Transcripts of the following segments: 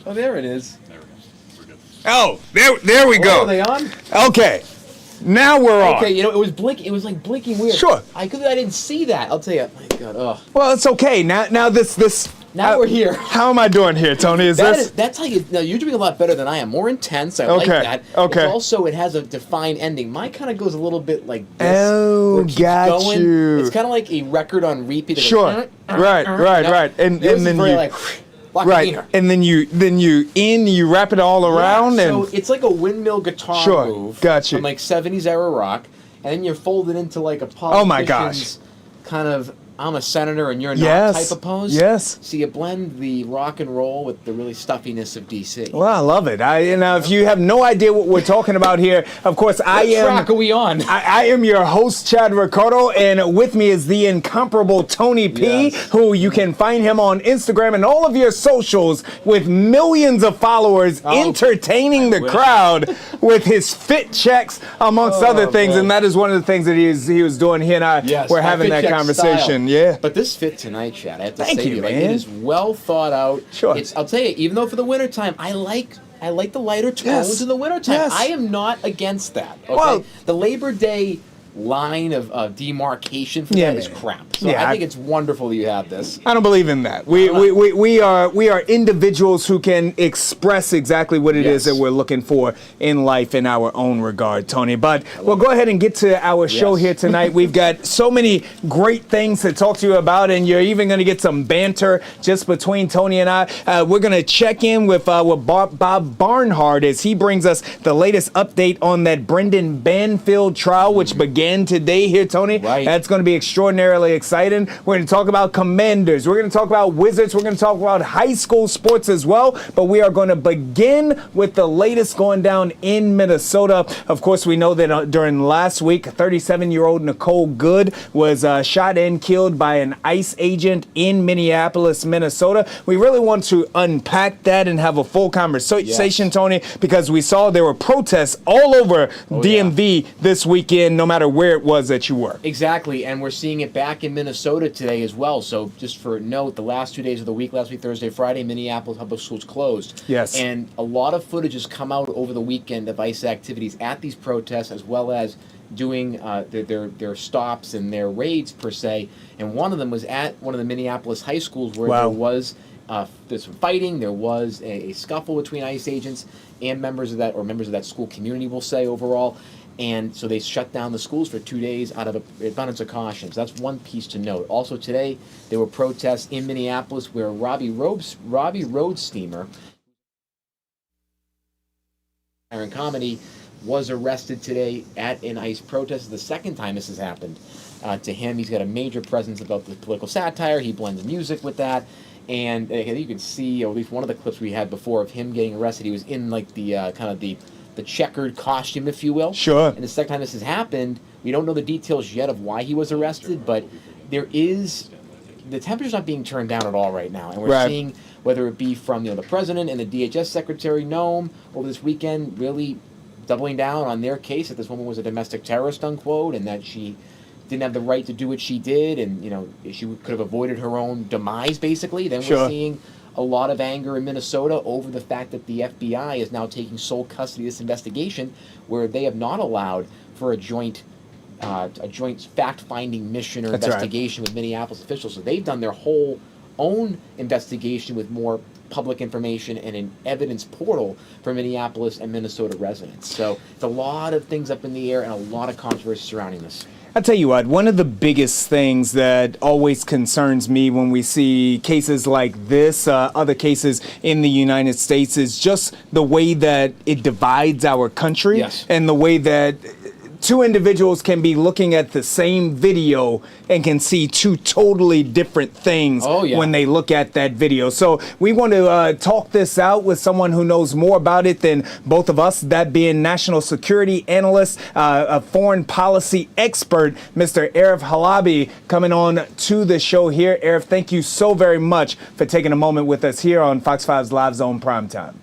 Oh, there it is. There we go. We're good. Oh, there we go. Are they on? Okay. Now we're on. Okay, it was blinking. It was like blinking weird. Sure. I didn't see that. I'll tell you. My God. Ugh. Well, it's okay. Now this. Now we're here. How am I doing here, Tony? That's how you. No, you're doing a lot better than I am. More intense. I like that. Okay. It's also, it has a defined ending. Mine kind of goes a little bit like this. Oh, where it keeps got going. you. It's kind of like a record on repeat. Sure. Right. And then very you. like. Right, and then you wrap it all around, so and it's like a windmill guitar move. Got you. From like 70s era rock, and then you're folded into like a politician's oh my gosh, kind of I'm a senator and you're not type of pose. Yes. So you blend the rock and roll with the really stuffiness of DC. Well, I love it. If you have no idea what we're talking about here, of course, What track are we on? I am your host, Chad Ricardo, and with me is the incomparable Tony P, who you can find him on Instagram and all of your socials with millions of followers, entertaining the crowd with his fit checks, amongst other things. Man. And that is one of the things that he was doing. He and I were having that conversation. Style. Yeah. But this fit tonight, Chad, I have to Thank say you, like, man. it is well thought out. Sure. I'll tell you, even though for the wintertime, I like the lighter tones in the wintertime. Yes. I am not against that. Okay? Well, the Labor Day line of demarcation for that is crap. So I think it's wonderful that you have this. I don't believe in that. We are individuals who can express exactly what it is that we're looking for in life in our own regard, Tony. But we'll go ahead and get to our show here tonight. We've got so many great things to talk to you about, and you're even going to get some banter just between Tony and I. We're going to check in with Bob Barnhart as he brings us the latest update on that Brendan Banfield trial, which began today here, Tony. Right. That's going to be extraordinarily exciting. We're going to talk about Commanders. We're going to talk about Wizards. We're going to talk about high school sports as well. But we are going to begin with the latest going down in Minnesota. Of course, we know that during last week, 37-year-old Nicole Good was shot and killed by an ICE agent in Minneapolis, Minnesota. We really want to unpack that and have a full conversation, Tony, because we saw there were protests all over DMV this weekend, no matter where it was that you were. Exactly, and we're seeing it back in Minnesota today as well. So just for note, the last 2 days of the week, last week, Thursday, Friday, Minneapolis public schools closed. Yes. And a lot of footage has come out over the weekend of ICE activities at these protests, as well as doing their stops and their raids, per se. And one of them was at one of the Minneapolis high schools where there was there's some fighting. There was a scuffle between ICE agents and members of that school community, we'll say, overall. And so they shut down the schools for 2 days out of abundance of caution. So that's one piece to note. Also today, there were protests in Minneapolis where Robbie Roadsteamer, Iron Comedy, was arrested today at an ICE protest. It's the second time this has happened to him. He's got a major presence about the political satire. He blends music with that. And you can see, at least one of the clips we had before of him getting arrested, he was in like the kind of the checkered costume, if you will. Sure. And the second time this has happened, we don't know the details yet of why he was arrested, but the temperature's not being turned down at all right now. And we're seeing, whether it be from the president and the DHS secretary, Noam, over this weekend, really doubling down on their case that this woman was a domestic terrorist, unquote, and that she didn't have the right to do what she did, and she could have avoided her own demise, basically. Then we're seeing a lot of anger in Minnesota over the fact that the FBI is now taking sole custody of this investigation, where they have not allowed for a joint fact-finding mission or investigation with Minneapolis officials. So they've done their whole own investigation with more public information and an evidence portal for Minneapolis and Minnesota residents. So it's a lot of things up in the air and a lot of controversy surrounding this. I'll tell you what, one of the biggest things that always concerns me when we see cases like this, other cases in the United States, is just the way that it divides our country and the way that two individuals can be looking at the same video and can see two totally different things when they look at that video. So we want to talk this out with someone who knows more about it than both of us, that being national security analyst, a foreign policy expert, Mr. Arif Halabi, coming on to the show here. Arif, thank you so very much for taking a moment with us here on Fox 5's Live Zone Primetime.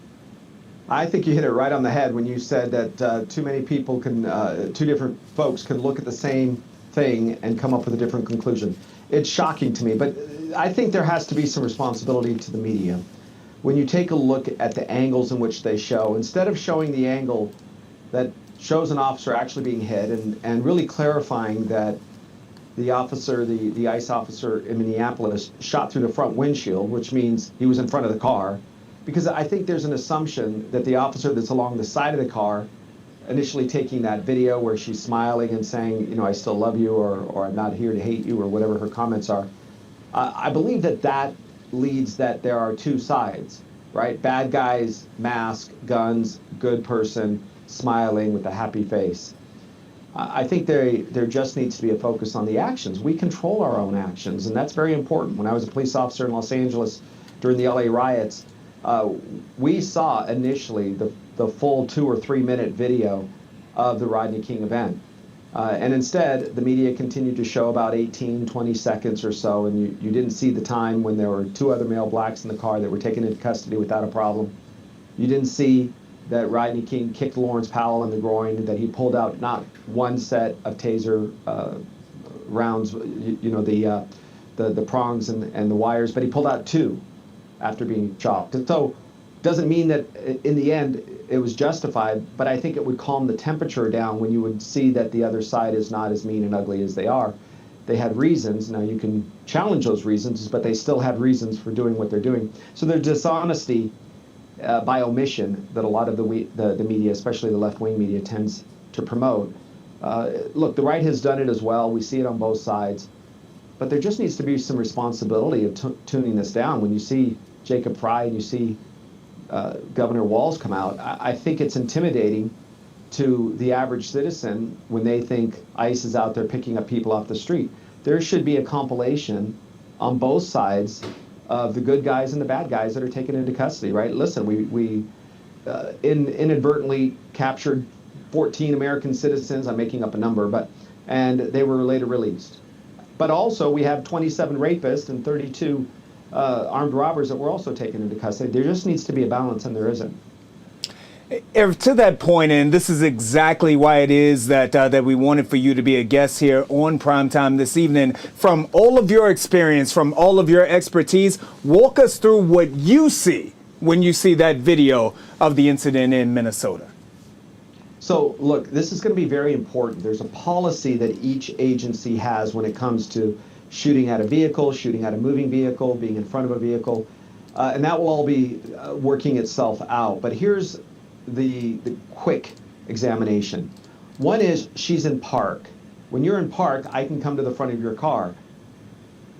I think you hit it right on the head when you said that too many people two different folks can look at the same thing and come up with a different conclusion. It's shocking to me, but I think there has to be some responsibility to the media. when you take a look at the angles in which they show, instead of showing the angle that shows an officer actually being hit and really clarifying that the officer, the ICE officer in Minneapolis, shot through the front windshield, which means he was in front of the car, because I think there's an assumption that the officer that's along the side of the car, initially taking that video where she's smiling and saying, you know, I still love you, or I'm not here to hate you, or whatever her comments are, I believe that leads that there are two sides, right? Bad guys, mask, guns, good person, smiling with a happy face. I think there just needs to be a focus on the actions. We control our own actions, and that's very important. When I was a police officer in Los Angeles during the LA riots, we saw initially the full 2 or 3 minute video of the Rodney King event. And instead, the media continued to show about 18, 20 seconds or so, and you didn't see the time when there were 2 other male blacks in the car that were taken into custody without a problem. You didn't see that Rodney King kicked Lawrence Powell in the groin, that he pulled out not one set of taser rounds, you know, the prongs and the wires, but he pulled out 2 after being shot. So doesn't mean that in the end it was justified, but I think it would calm the temperature down when you would see that the other side is not as mean and ugly as they are. They had reasons. Now you can challenge those reasons, but they still had reasons for doing what they're doing. So there's dishonesty by omission that a lot of the media, especially the left-wing media, tends to promote. Look, the right has done it as well. We see it on both sides. But there just needs to be some responsibility of tuning this down. When you see Jacob Frey and you see Governor Walz come out, I think it's intimidating to the average citizen when they think ICE is out there picking up people off the street. There should be a compilation on both sides of the good guys and the bad guys that are taken into custody, right? Listen, we inadvertently captured 14 American citizens, I'm making up a number, and they were later released. But also we have 27 rapists and 32 armed robbers that were also taken into custody. There just needs to be a balance, and there isn't. To that point, and this is exactly why it is that we wanted for you to be a guest here on Primetime this evening. From all of your experience, from all of your expertise, walk us through what you see when you see that video of the incident in Minnesota. So, look, this is going to be very important. There's a policy that each agency has when it comes to shooting at a vehicle, shooting at a moving vehicle, being in front of a vehicle, and that will all be working itself out. But here's the quick examination. One is she's in park. When you're in park, I can come to the front of your car.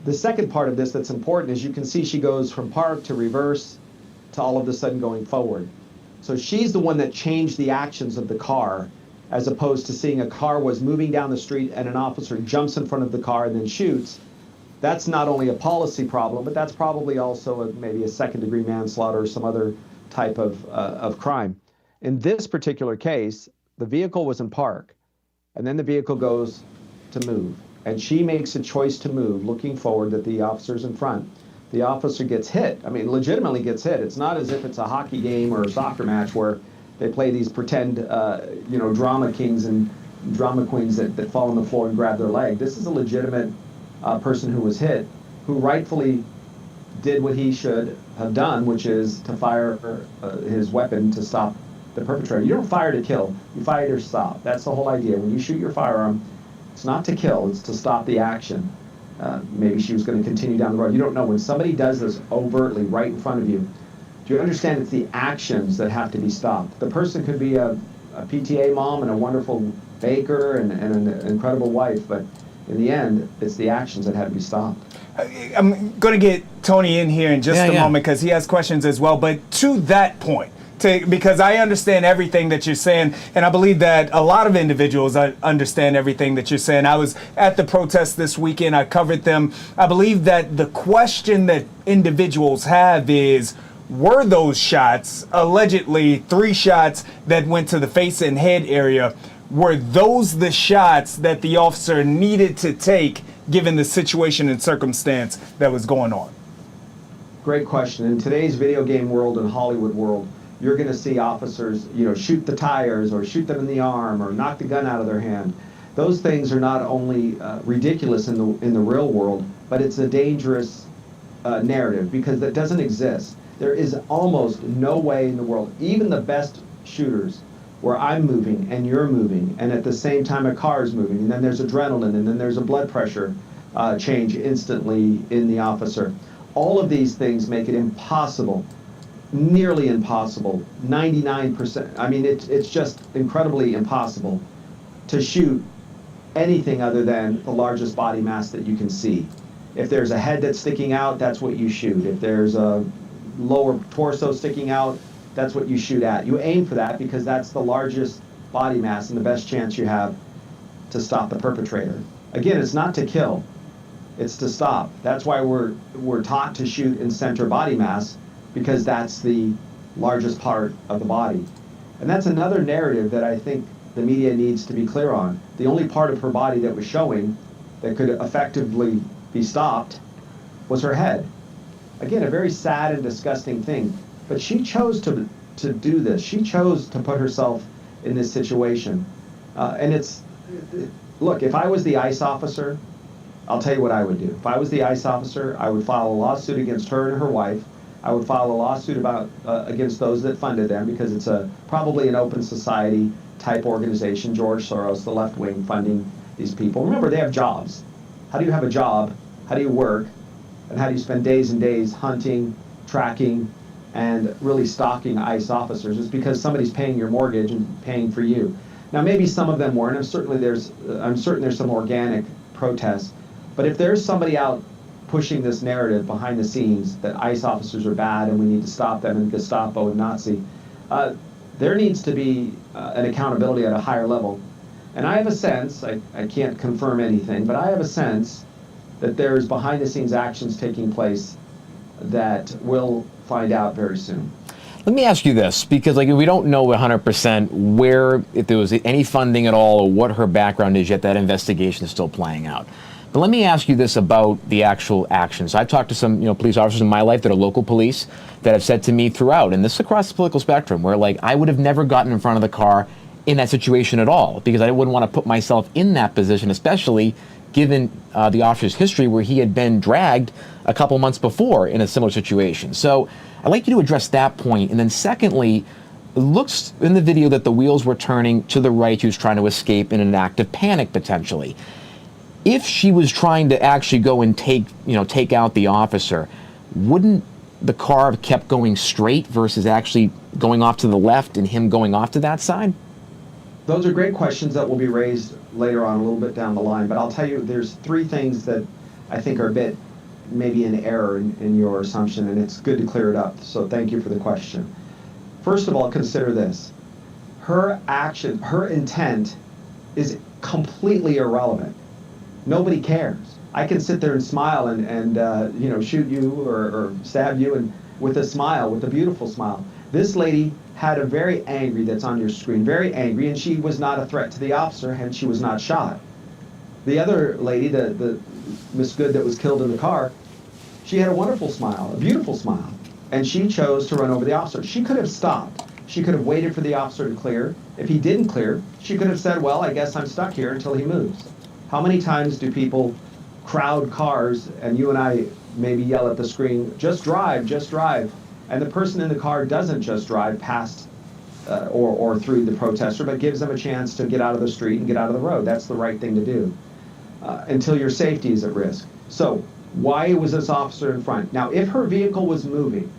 The second part of this that's important is you can see she goes from park to reverse to all of a sudden going forward. So she's the one that changed the actions of the car, as opposed to seeing a car was moving down the street and an officer jumps in front of the car and then shoots. That's not only a policy problem, but that's probably also maybe a second-degree manslaughter or some other type of crime. In this particular case, the vehicle was in park, and then the vehicle goes to move, and she makes a choice to move, looking forward that the officer's in front. The officer gets hit. I mean, legitimately gets hit. It's not as if it's a hockey game or a soccer match where they play these pretend, drama kings and drama queens that fall on the floor and grab their leg. This is a legitimate person who was hit, who rightfully did what he should have done, which is to fire his weapon to stop the perpetrator. You don't fire to kill, you fire to stop. That's the whole idea. When you shoot your firearm, it's not to kill, it's to stop the action. Maybe she was going to continue down the road. You don't know. When somebody does this overtly right in front of you, do you understand it's the actions that have to be stopped? The person could be a PTA mom and a wonderful baker and an incredible wife, but in the end, it's the actions that have to be stopped. I'm going to get Tony in here in just a moment because he has questions as well. But to that point, because I understand everything that you're saying, and I believe that a lot of individuals understand everything that you're saying. I was at the protest this weekend. I covered them. I believe that the question that individuals have is, were those shots, allegedly 3 shots that went to the face and head area, were those the shots that the officer needed to take given the situation and circumstance that was going on? Great question. In today's video game world and Hollywood world, you're going to see officers, shoot the tires or shoot them in the arm or knock the gun out of their hand. Those things are not only ridiculous in the real world, but it's a dangerous narrative because that doesn't exist. There is almost no way in the world, even the best shooters, where I'm moving and you're moving, and at the same time a car is moving, and then there's adrenaline, and then there's a blood pressure change instantly in the officer. All of these things make it impossible, nearly impossible, 99%. I mean, it's just incredibly impossible to shoot anything other than the largest body mass that you can see. If there's a head that's sticking out, that's what you shoot. If there's a lower torso sticking out, that's what you shoot at. You aim for that because that's the largest body mass and the best chance you have to stop the perpetrator. Again, it's not to kill, it's to stop. That's why we're taught to shoot in center body mass, because that's the largest part of the body. And that's another narrative that I think the media needs to be clear on. The only part of her body that was showing that could effectively be stopped was her head. Again, a very sad and disgusting thing. But she chose to do this. She chose to put herself in this situation. Look, if I was the ICE officer, I'll tell you what I would do. If I was the ICE officer, I would file a lawsuit against her and her wife. I would file a lawsuit against those that funded them, because it's probably an open society type organization, George Soros, the left wing, funding these people. Remember, they have jobs. How do you have a job? How do you work? And how do you spend days and days hunting, tracking, and really stalking ICE officers? It's because somebody's paying your mortgage and paying for you. Now, maybe some of them weren't. I'm certain there's some organic protests. But if there's somebody out pushing this narrative behind the scenes that ICE officers are bad and we need to stop them, and Gestapo and Nazi, there needs to be an accountability at a higher level. And I have a sense, I can't confirm anything, but I have a sense that there's behind-the-scenes actions taking place that we'll find out very soon. Let me ask you this, because we don't know 100% where, if there was any funding at all, or what her background is yet. That investigation is still playing out. But let me ask you this about the actual actions. I've talked to some police officers in my life that are local police that have said to me throughout, and this is across the political spectrum, where I would have never gotten in front of the car in that situation at all, because I wouldn't want to put myself in that position, especially given the officer's history where he had been dragged a couple months before in a similar situation. So I'd like you to address that point. And then secondly, it looks in the video that the wheels were turning to the right. He was trying to escape in an act of panic, potentially. If she was trying to actually go and take out the officer, wouldn't the car have kept going straight versus actually going off to the left and him going off to that side? Those are great questions that will be raised later on, a little bit down the line. But I'll tell you, there's three things that I think are a bit maybe an error in your assumption, and it's good to clear it up. So thank you for the question. First of all, consider this. Her action, her intent is completely irrelevant. Nobody cares. I can sit there and smile and shoot you or stab you and with a smile, with a beautiful smile. This lady had a very angry, that's on your screen, very angry, and she was not a threat to the officer, and she was not shot. The other lady, the Miss Good that was killed in the car, she had a wonderful smile, a beautiful smile, and she chose to run over the officer. She could have stopped. She could have waited for the officer to clear. If he didn't clear, she could have said, well, I guess I'm stuck here until he moves. How many times do people crowd cars, and you and I maybe yell at the screen, just drive, and the person in the car doesn't just drive past or through the protester, but gives them a chance to get out of the street and get out of the road. That's the right thing to do until your safety is at risk. So why was this officer in front? Now, if her vehicle was moving,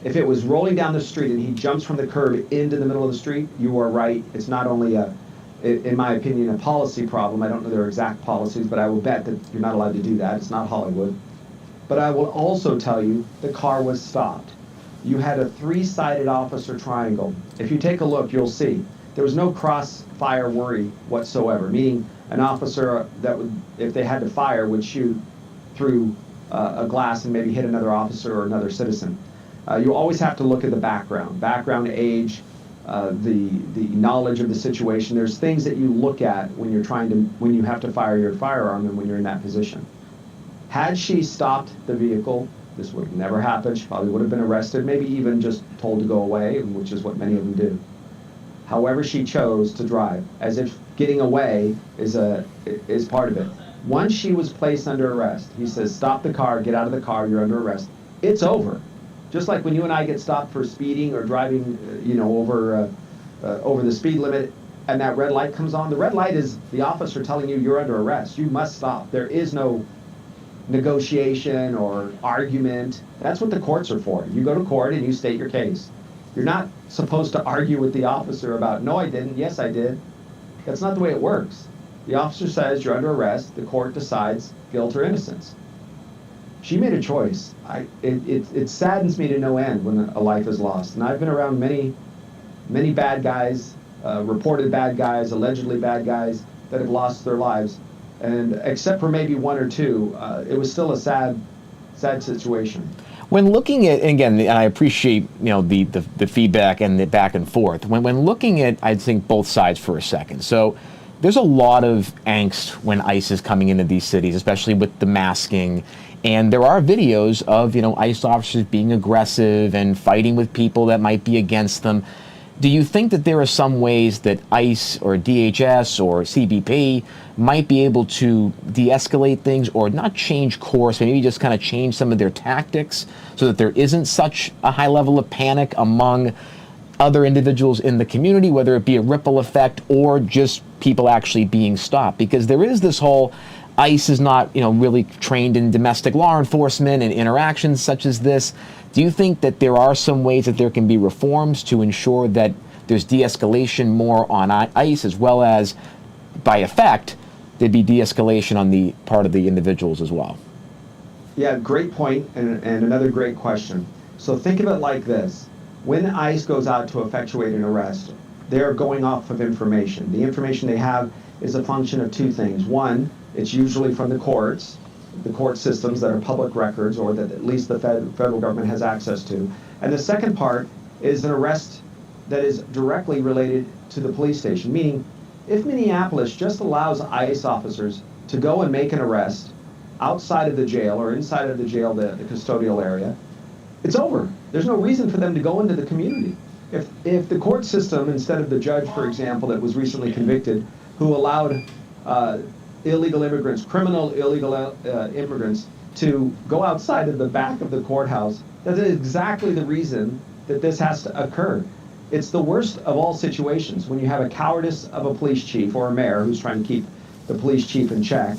if it was rolling down the street and he jumps from the curb into the middle of the street, you are right. It's not only in my opinion, a policy problem. I don't know their exact policies, but I will bet that you're not allowed to do that. It's not Hollywood. But I will also tell you the car was stopped. You had a three-sided officer triangle. If you take a look, you'll see there was no crossfire worry whatsoever, meaning an officer that would, if they had to fire, would shoot through a glass and maybe hit another officer or another citizen. You always have to look at the background, age, the knowledge of the situation. There's things that you look at when you have to fire your firearm and when you're in that position. Had she stopped the vehicle, this would have never happened. She probably would have been arrested, maybe even just told to go away, which is what many of them do. However, she chose to drive, as if getting away is part of it. Once she was placed under arrest, he says, stop the car, get out of the car, you're under arrest. It's over. Just like when you and I get stopped for speeding or driving, over the speed limit, and that red light comes on, the red light is the officer telling you you're under arrest. You must stop. There is no negotiation or argument. That's what the courts are for. You go to court and you state your case. You're not supposed to argue with the officer about, no, I didn't, yes, I did. That's not the way it works. The officer says you're under arrest. The court decides guilt or innocence. She made a choice. It saddens me to no end when a life is lost. And I've been around many bad guys, reported bad guys, allegedly bad guys that have lost their lives. And except for maybe one or two, it was still a sad situation. When looking at, and again, and I appreciate the feedback and the back and forth. When looking at, I think, both sides for a second. So there's a lot of angst when ICE is coming into these cities, especially with the masking. And there are videos of ICE officers being aggressive and fighting with people that might be against them. Do you think that there are some ways that ICE or DHS or CBP might be able to de-escalate things, or not change course, maybe just kind of change some of their tactics so that there isn't such a high level of panic among other individuals in the community, whether it be a ripple effect or just people actually being stopped? Because there is this whole ICE is not, really trained in domestic law enforcement and interactions such as this. Do you think that there are some ways that there can be reforms to ensure that there's de-escalation more on ICE, as well as, by effect, there'd be de-escalation on the part of the individuals as well? Yeah, great point, and another great question. So think of it like this. When ICE goes out to effectuate an arrest, they're going off of information. The information they have is a function of two things. One, it's usually from the court systems that are public records, or that at least the federal government has access to. And the second part is an arrest that is directly related to the police station, meaning if Minneapolis just allows ICE officers to go and make an arrest outside of the jail or inside of the jail, the custodial area, it's over. There's no reason for them to go into the community. If the court system, instead of the judge, for example, that was recently convicted, who allowed illegal immigrants, criminal illegal immigrants, to go outside of the back of the courthouse, that is exactly the reason that this has to occur. It's the worst of all situations when you have a cowardice of a police chief or a mayor who's trying to keep the police chief in check.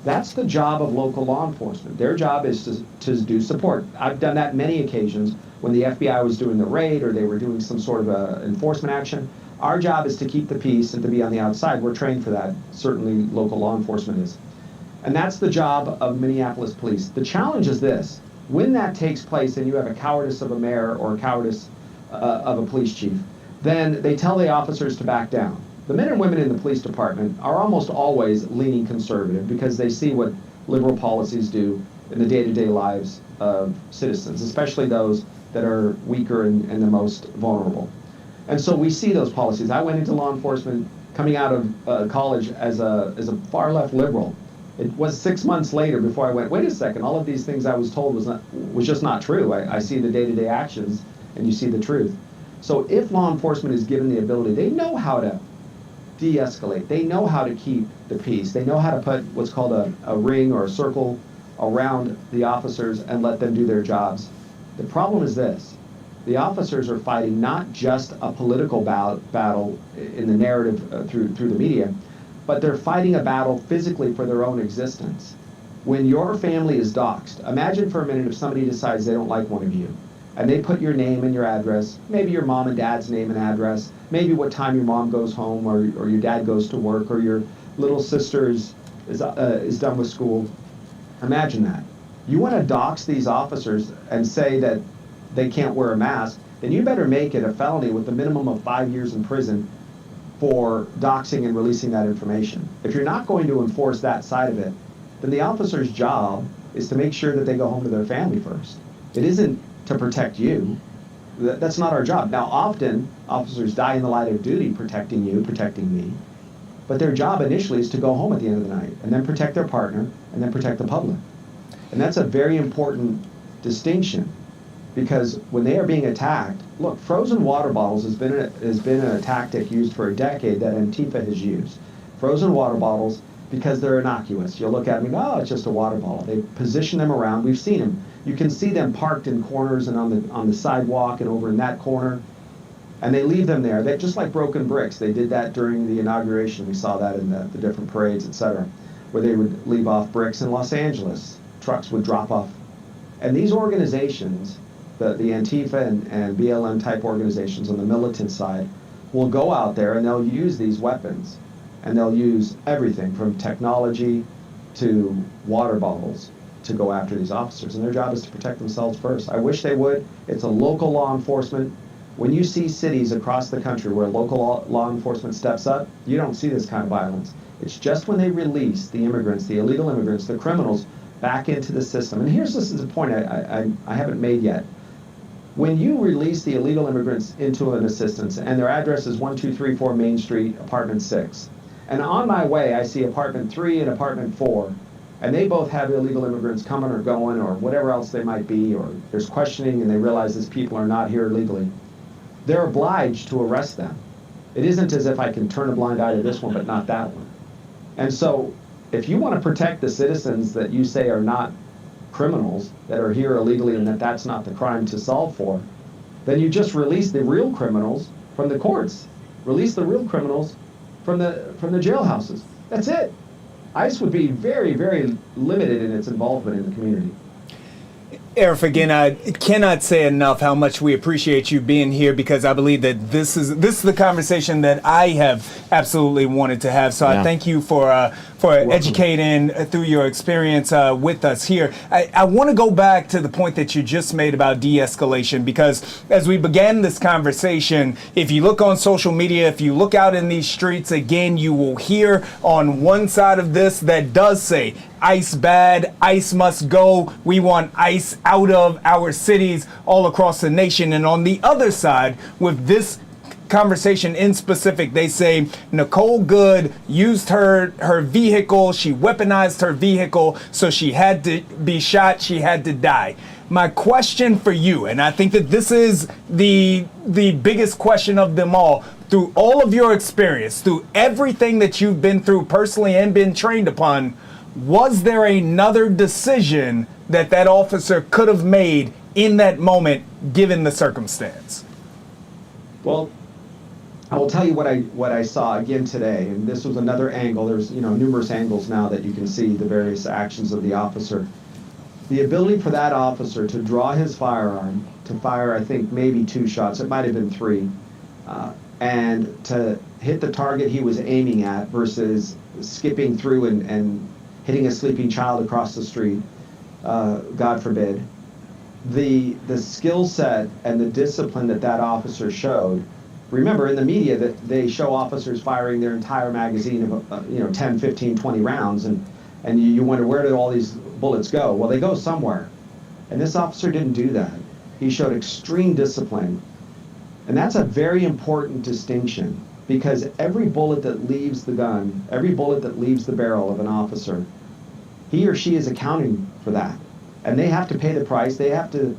That's the job of local law enforcement. Their job is to do support. I've done that many occasions when the FBI was doing the raid or they were doing some sort of enforcement action. Our job is to keep the peace and to be on the outside. We're trained for that. Certainly local law enforcement is. And that's the job of Minneapolis police. The challenge is this. When that takes place and you have a cowardice of a mayor or a cowardice of a police chief, then they tell the officers to back down. The men and women in the police department are almost always leaning conservative because they see what liberal policies do in the day-to-day lives of citizens, especially those that are weaker and the most vulnerable. And so we see those policies. I went into law enforcement coming out of college as a far-left liberal. It was 6 months later before I went, wait a second, all of these things I was told was just not true. I see the day-to-day actions and you see the truth. So if law enforcement is given the ability, they know how to de-escalate. They know how to keep the peace. They know how to put what's called a ring or a circle around the officers and let them do their jobs. The problem is this. The officers are fighting not just a political battle in the narrative through the media, but they're fighting a battle physically for their own existence. When your family is doxxed, imagine for a minute if somebody decides they don't like one of you, and they put your name and your address, maybe your mom and dad's name and address, maybe what time your mom goes home or your dad goes to work or your little sister is done with school. Imagine that. You want to dox these officers and say that they can't wear a mask, then you better make it a felony with a minimum of 5 years in prison for doxing and releasing that information. If you're not going to enforce that side of it, then the officer's job is to make sure that they go home to their family first. It isn't to protect you. That's not our job. Now, often, officers die in the line of duty protecting you, protecting me, but their job initially is to go home at the end of the night and then protect their partner and then protect the public. And that's a very important distinction, because when they are being attacked, look, frozen water bottles has been a tactic used for a decade that Antifa has used. Frozen water bottles, because they're innocuous. You'll look at them and go, oh, it's just a water bottle. They position them around. We've seen them. You can see them parked in corners and on the sidewalk and over in that corner. And they leave them there. They're just like broken bricks. They did that during the inauguration. We saw that in the different parades, etc., where they would leave off bricks. In Los Angeles, trucks would drop off. And these organizations, the Antifa and BLM type organizations on the militant side, will go out there and they'll use these weapons. And they'll use everything from technology to water bottles to go after these officers. And their job is to protect themselves first. I wish they would. It's a local law enforcement. When you see cities across the country where local law enforcement steps up, you don't see this kind of violence. It's just when they release the immigrants, the illegal immigrants, the criminals, back into the system. And this is a point I haven't made yet. When you release the illegal immigrants into an assistance, and their address is 1234 Main Street, apartment 6, and on my way I see apartment 3 and apartment 4, and they both have illegal immigrants coming or going or whatever else they might be, or there's questioning and they realize these people are not here legally, they're obliged to arrest them. It isn't as if I can turn a blind eye to this one but not that one. And so if you want to protect the citizens that you say are not criminals, that are here illegally and that's not the crime to solve for, then you just release the real criminals from the courts. Release the real criminals from the jailhouses. That's it. ICE would be very, very limited in its involvement in the community. Eric, again, I cannot say enough how much we appreciate you being here, because I believe that this is the conversation that I have absolutely wanted to have. So I thank you for educating through your experience with us here. I want to go back to the point that you just made about de-escalation, because as we began this conversation, if you look on social media, if you look out in these streets, again, you will hear on one side of this that does say, ICE bad, ICE must go, we want ICE out of our cities all across the nation. And on the other side, with this conversation in specific, they say Nicole Good used her vehicle, she weaponized her vehicle, so she had to be shot, she had to die. My question for you, and I think that this is the biggest question of them all, through all of your experience, through everything that you've been through personally and been trained upon, was there another decision that officer could have made in that moment, given the circumstance? Well, I will tell you what I saw again today, and this was another angle. There's numerous angles now that you can see the various actions of the officer. The ability for that officer to draw his firearm, to fire, I think, maybe 2 shots, it might have been 3, and to hit the target he was aiming at versus skipping through and hitting a sleeping child across the street, God forbid. The skill set and the discipline that officer showed. Remember, in the media, that they show officers firing their entire magazine of 10, 15, 20 rounds, and you wonder, where did all these bullets go? Well, they go somewhere. And this officer didn't do that. He showed extreme discipline. And that's a very important distinction, because every bullet that leaves the gun, every bullet that leaves the barrel of an officer, he or she is accounting for that. And they have to pay the price. They have to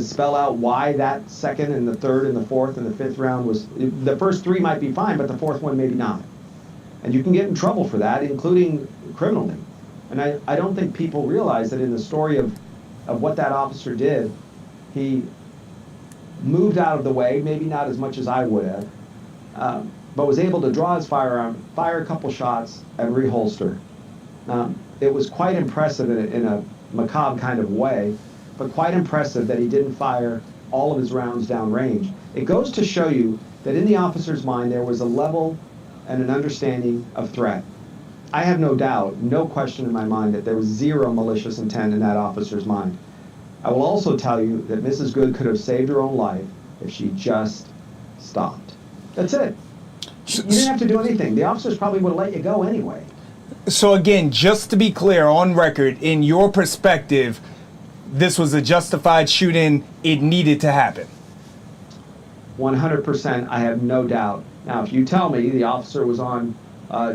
spell out why that second and the third and the fourth and the fifth round was, the first 3 might be fine, but the fourth one maybe not. And you can get in trouble for that, including criminally. And I don't think people realize that in the story of what that officer did, he moved out of the way, maybe not as much as I would have, but was able to draw his firearm, fire a couple shots, and reholster. It was quite impressive in a macabre kind of way, but quite impressive that he didn't fire all of his rounds downrange. It goes to show you that in the officer's mind there was a level and an understanding of threat. I have no doubt, no question in my mind, that there was zero malicious intent in that officer's mind. I will also tell you that Mrs. Good could have saved her own life if she just stopped. That's it. You didn't have to do anything. The officers probably would have let you go anyway. So again, just to be clear, on record, in your perspective, this was a justified shooting, it needed to happen? 100%, I have no doubt. Now, if you tell me the officer was on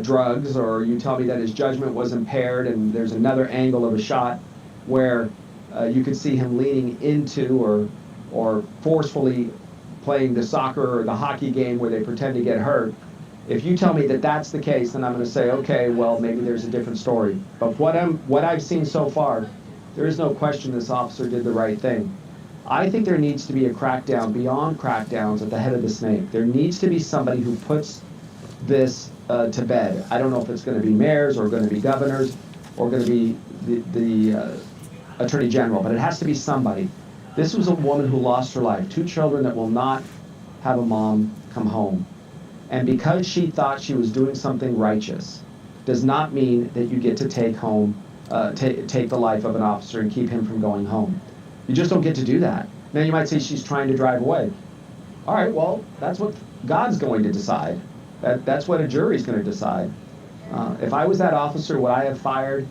drugs, or you tell me that his judgment was impaired and there's another angle of a shot where you could see him leaning into or forcefully playing the soccer or the hockey game where they pretend to get hurt, if you tell me that that's the case, then I'm going to say, okay, well, maybe there's a different story. But what I've seen so far, there is no question this officer did the right thing. I think there needs to be a crackdown beyond crackdowns at the head of the snake. There needs to be somebody who puts this to bed. I don't know if it's going to be mayors or going to be governors or going to be the attorney general, but it has to be somebody. This was a woman who lost her life, 2 children that will not have a mom come home. And because she thought she was doing something righteous, does not mean that you get to take the life of an officer and keep him from going home. You just don't get to do that. Now you might say she's trying to drive away. All right, well, that's what God's going to decide. That's what a jury's going to decide. If I was that officer, would I have fired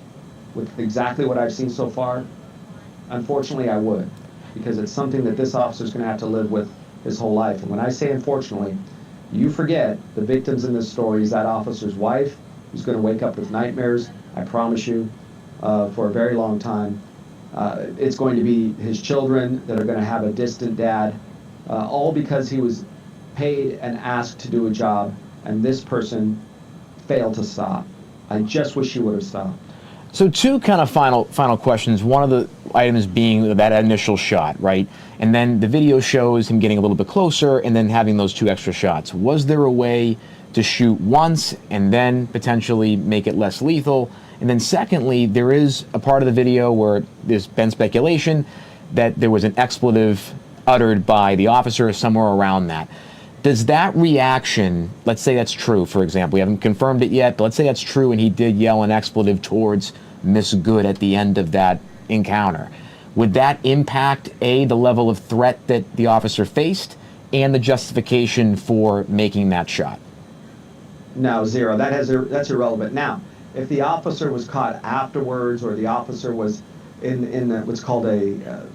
with exactly what I've seen so far? Unfortunately, I would, because it's something that this officer's going to have to live with his whole life. And when I say unfortunately, you forget the victims in this story is that officer's wife, who's going to wake up with nightmares, I promise you, for a very long time. It's going to be his children that are going to have a distant dad, all because he was paid and asked to do a job, and this person failed to stop. I just wish he would have stopped. So 2 kind of final questions. One of the items being that initial shot, right? And then the video shows him getting a little bit closer and then having those 2 extra shots. Was there a way to shoot once and then potentially make it less lethal? And then secondly, there is a part of the video where there's been speculation that there was an expletive uttered by the officer somewhere around that. Does that reaction, let's say that's true, for example, we haven't confirmed it yet, but let's say that's true and he did yell an expletive towards Miss Good at the end of that encounter, would that impact, A, the level of threat that the officer faced and the justification for making that shot? No, 0. That's irrelevant. Now, if the officer was caught afterwards or the officer was in what's called the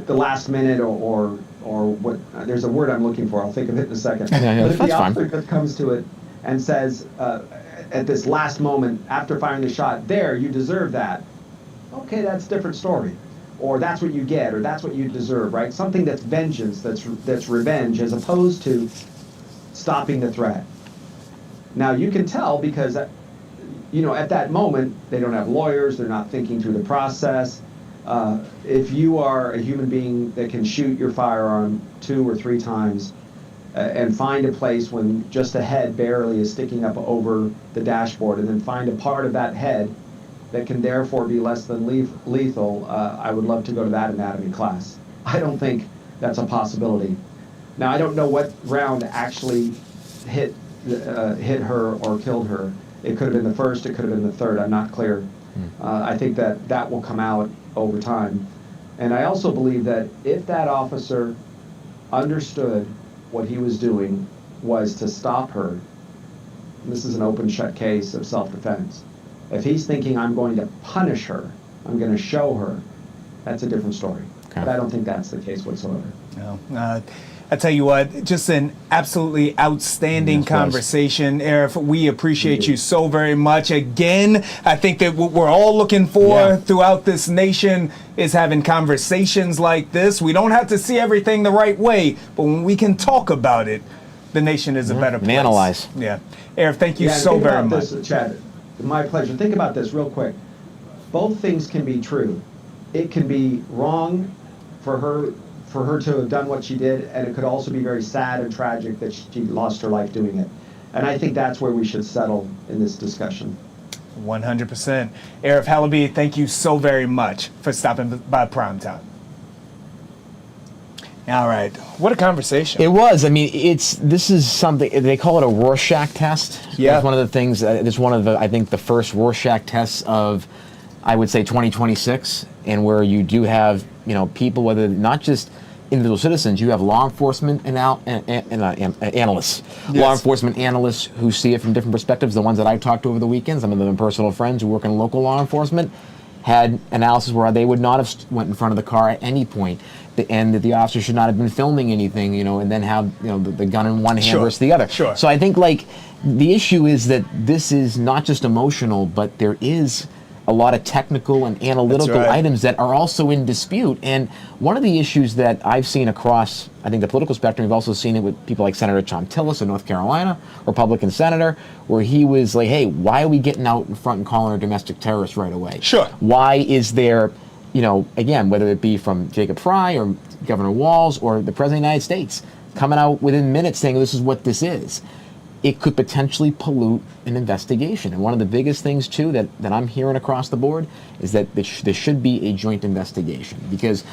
last minute or what, there's a word I'm looking for, I'll think of it in a second. Yeah, but if the fine. officer comes to it and says, at this last moment, after firing the shot, there, you deserve that. Okay, that's a different story. Or that's what you get, or that's what you deserve, right? Something that's vengeance, that's revenge, as opposed to stopping the threat. Now, you can tell because, at that moment, they don't have lawyers, they're not thinking through the process. If you are a human being that can shoot your firearm 2 or 3 times and find a place when just a head barely is sticking up over the dashboard and then find a part of that head that can therefore be less than lethal, I would love to go to that anatomy class. I don't think that's a possibility. Now, I don't know what round actually hit her or killed her. It could have been the first, it could have been the third, I'm not clear. I think that will come out over time. And I also believe that if that officer understood what he was doing was to stop her, and this is an open shut case of self-defense, if he's thinking I'm going to punish her, I'm going to show her, that's a different story. Okay. But I don't think that's the case whatsoever. No. I tell you what, just an absolutely outstanding conversation, Arif. We appreciate you so very much. Again, I think that what we're all looking for throughout this nation is having conversations like this. We don't have to see everything the right way, but when we can talk about it, the nation is a better place. Analyze. Yeah. Arif, thank you so very much. This, Chad, my pleasure. Think about this real quick. Both things can be true. It can be wrong for her to have done what she did, and it could also be very sad and tragic that she lost her life doing it. And I think that's where we should settle in this discussion. 100%. Arif Halaby, thank you so very much for stopping by Primetime. All right. What a conversation. It was. I mean, this is something, they call it a Rorschach test. Yeah. It's one of the things, it's one of the, I think, the first Rorschach tests of, I would say, 2026, and where you do have, people, whether not just individual citizens, you have law enforcement analysts, law enforcement analysts who see it from different perspectives. The ones that I've talked to over the weekend, some of them are personal friends who work in local law enforcement, had analysis where they would not have went in front of the car at any point, and that the officer should not have been filming anything, and then have the gun in one hand versus the other. Sure. So I think the issue is that this is not just emotional, but there is a lot of technical and analytical items that are also in dispute. And one of the issues that I've seen across, I think, the political spectrum, we've also seen it with people like Senator Tom Tillis in North Carolina, Republican senator, where he was like, hey, why are we getting out in front and calling her domestic terrorists right away? Sure. Why is there, you know, again, whether it be from Jacob Fry or Governor Walz or the President of the United States, coming out within minutes saying this is what this is. It could potentially pollute an investigation. And one of the biggest things, too, that I'm hearing across the board is that there should be a joint investigation because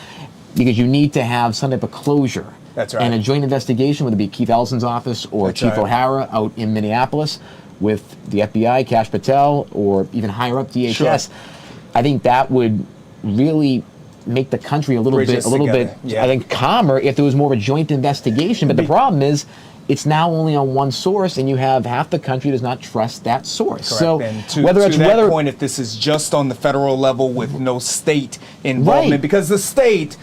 you need to have some type of closure. That's right. And a joint investigation, whether it be Keith Ellison's office or Chief O'Hara out in Minneapolis with the FBI, Kash Patel, or even higher up DHS, I think that would really make the country a little bit, I think, calmer if there was more of a joint investigation. But the problem is, it's now only on one source, and you have half the country does not trust that source. Correct. So and to that point, if this is just on the federal level with no state involvement, because the state,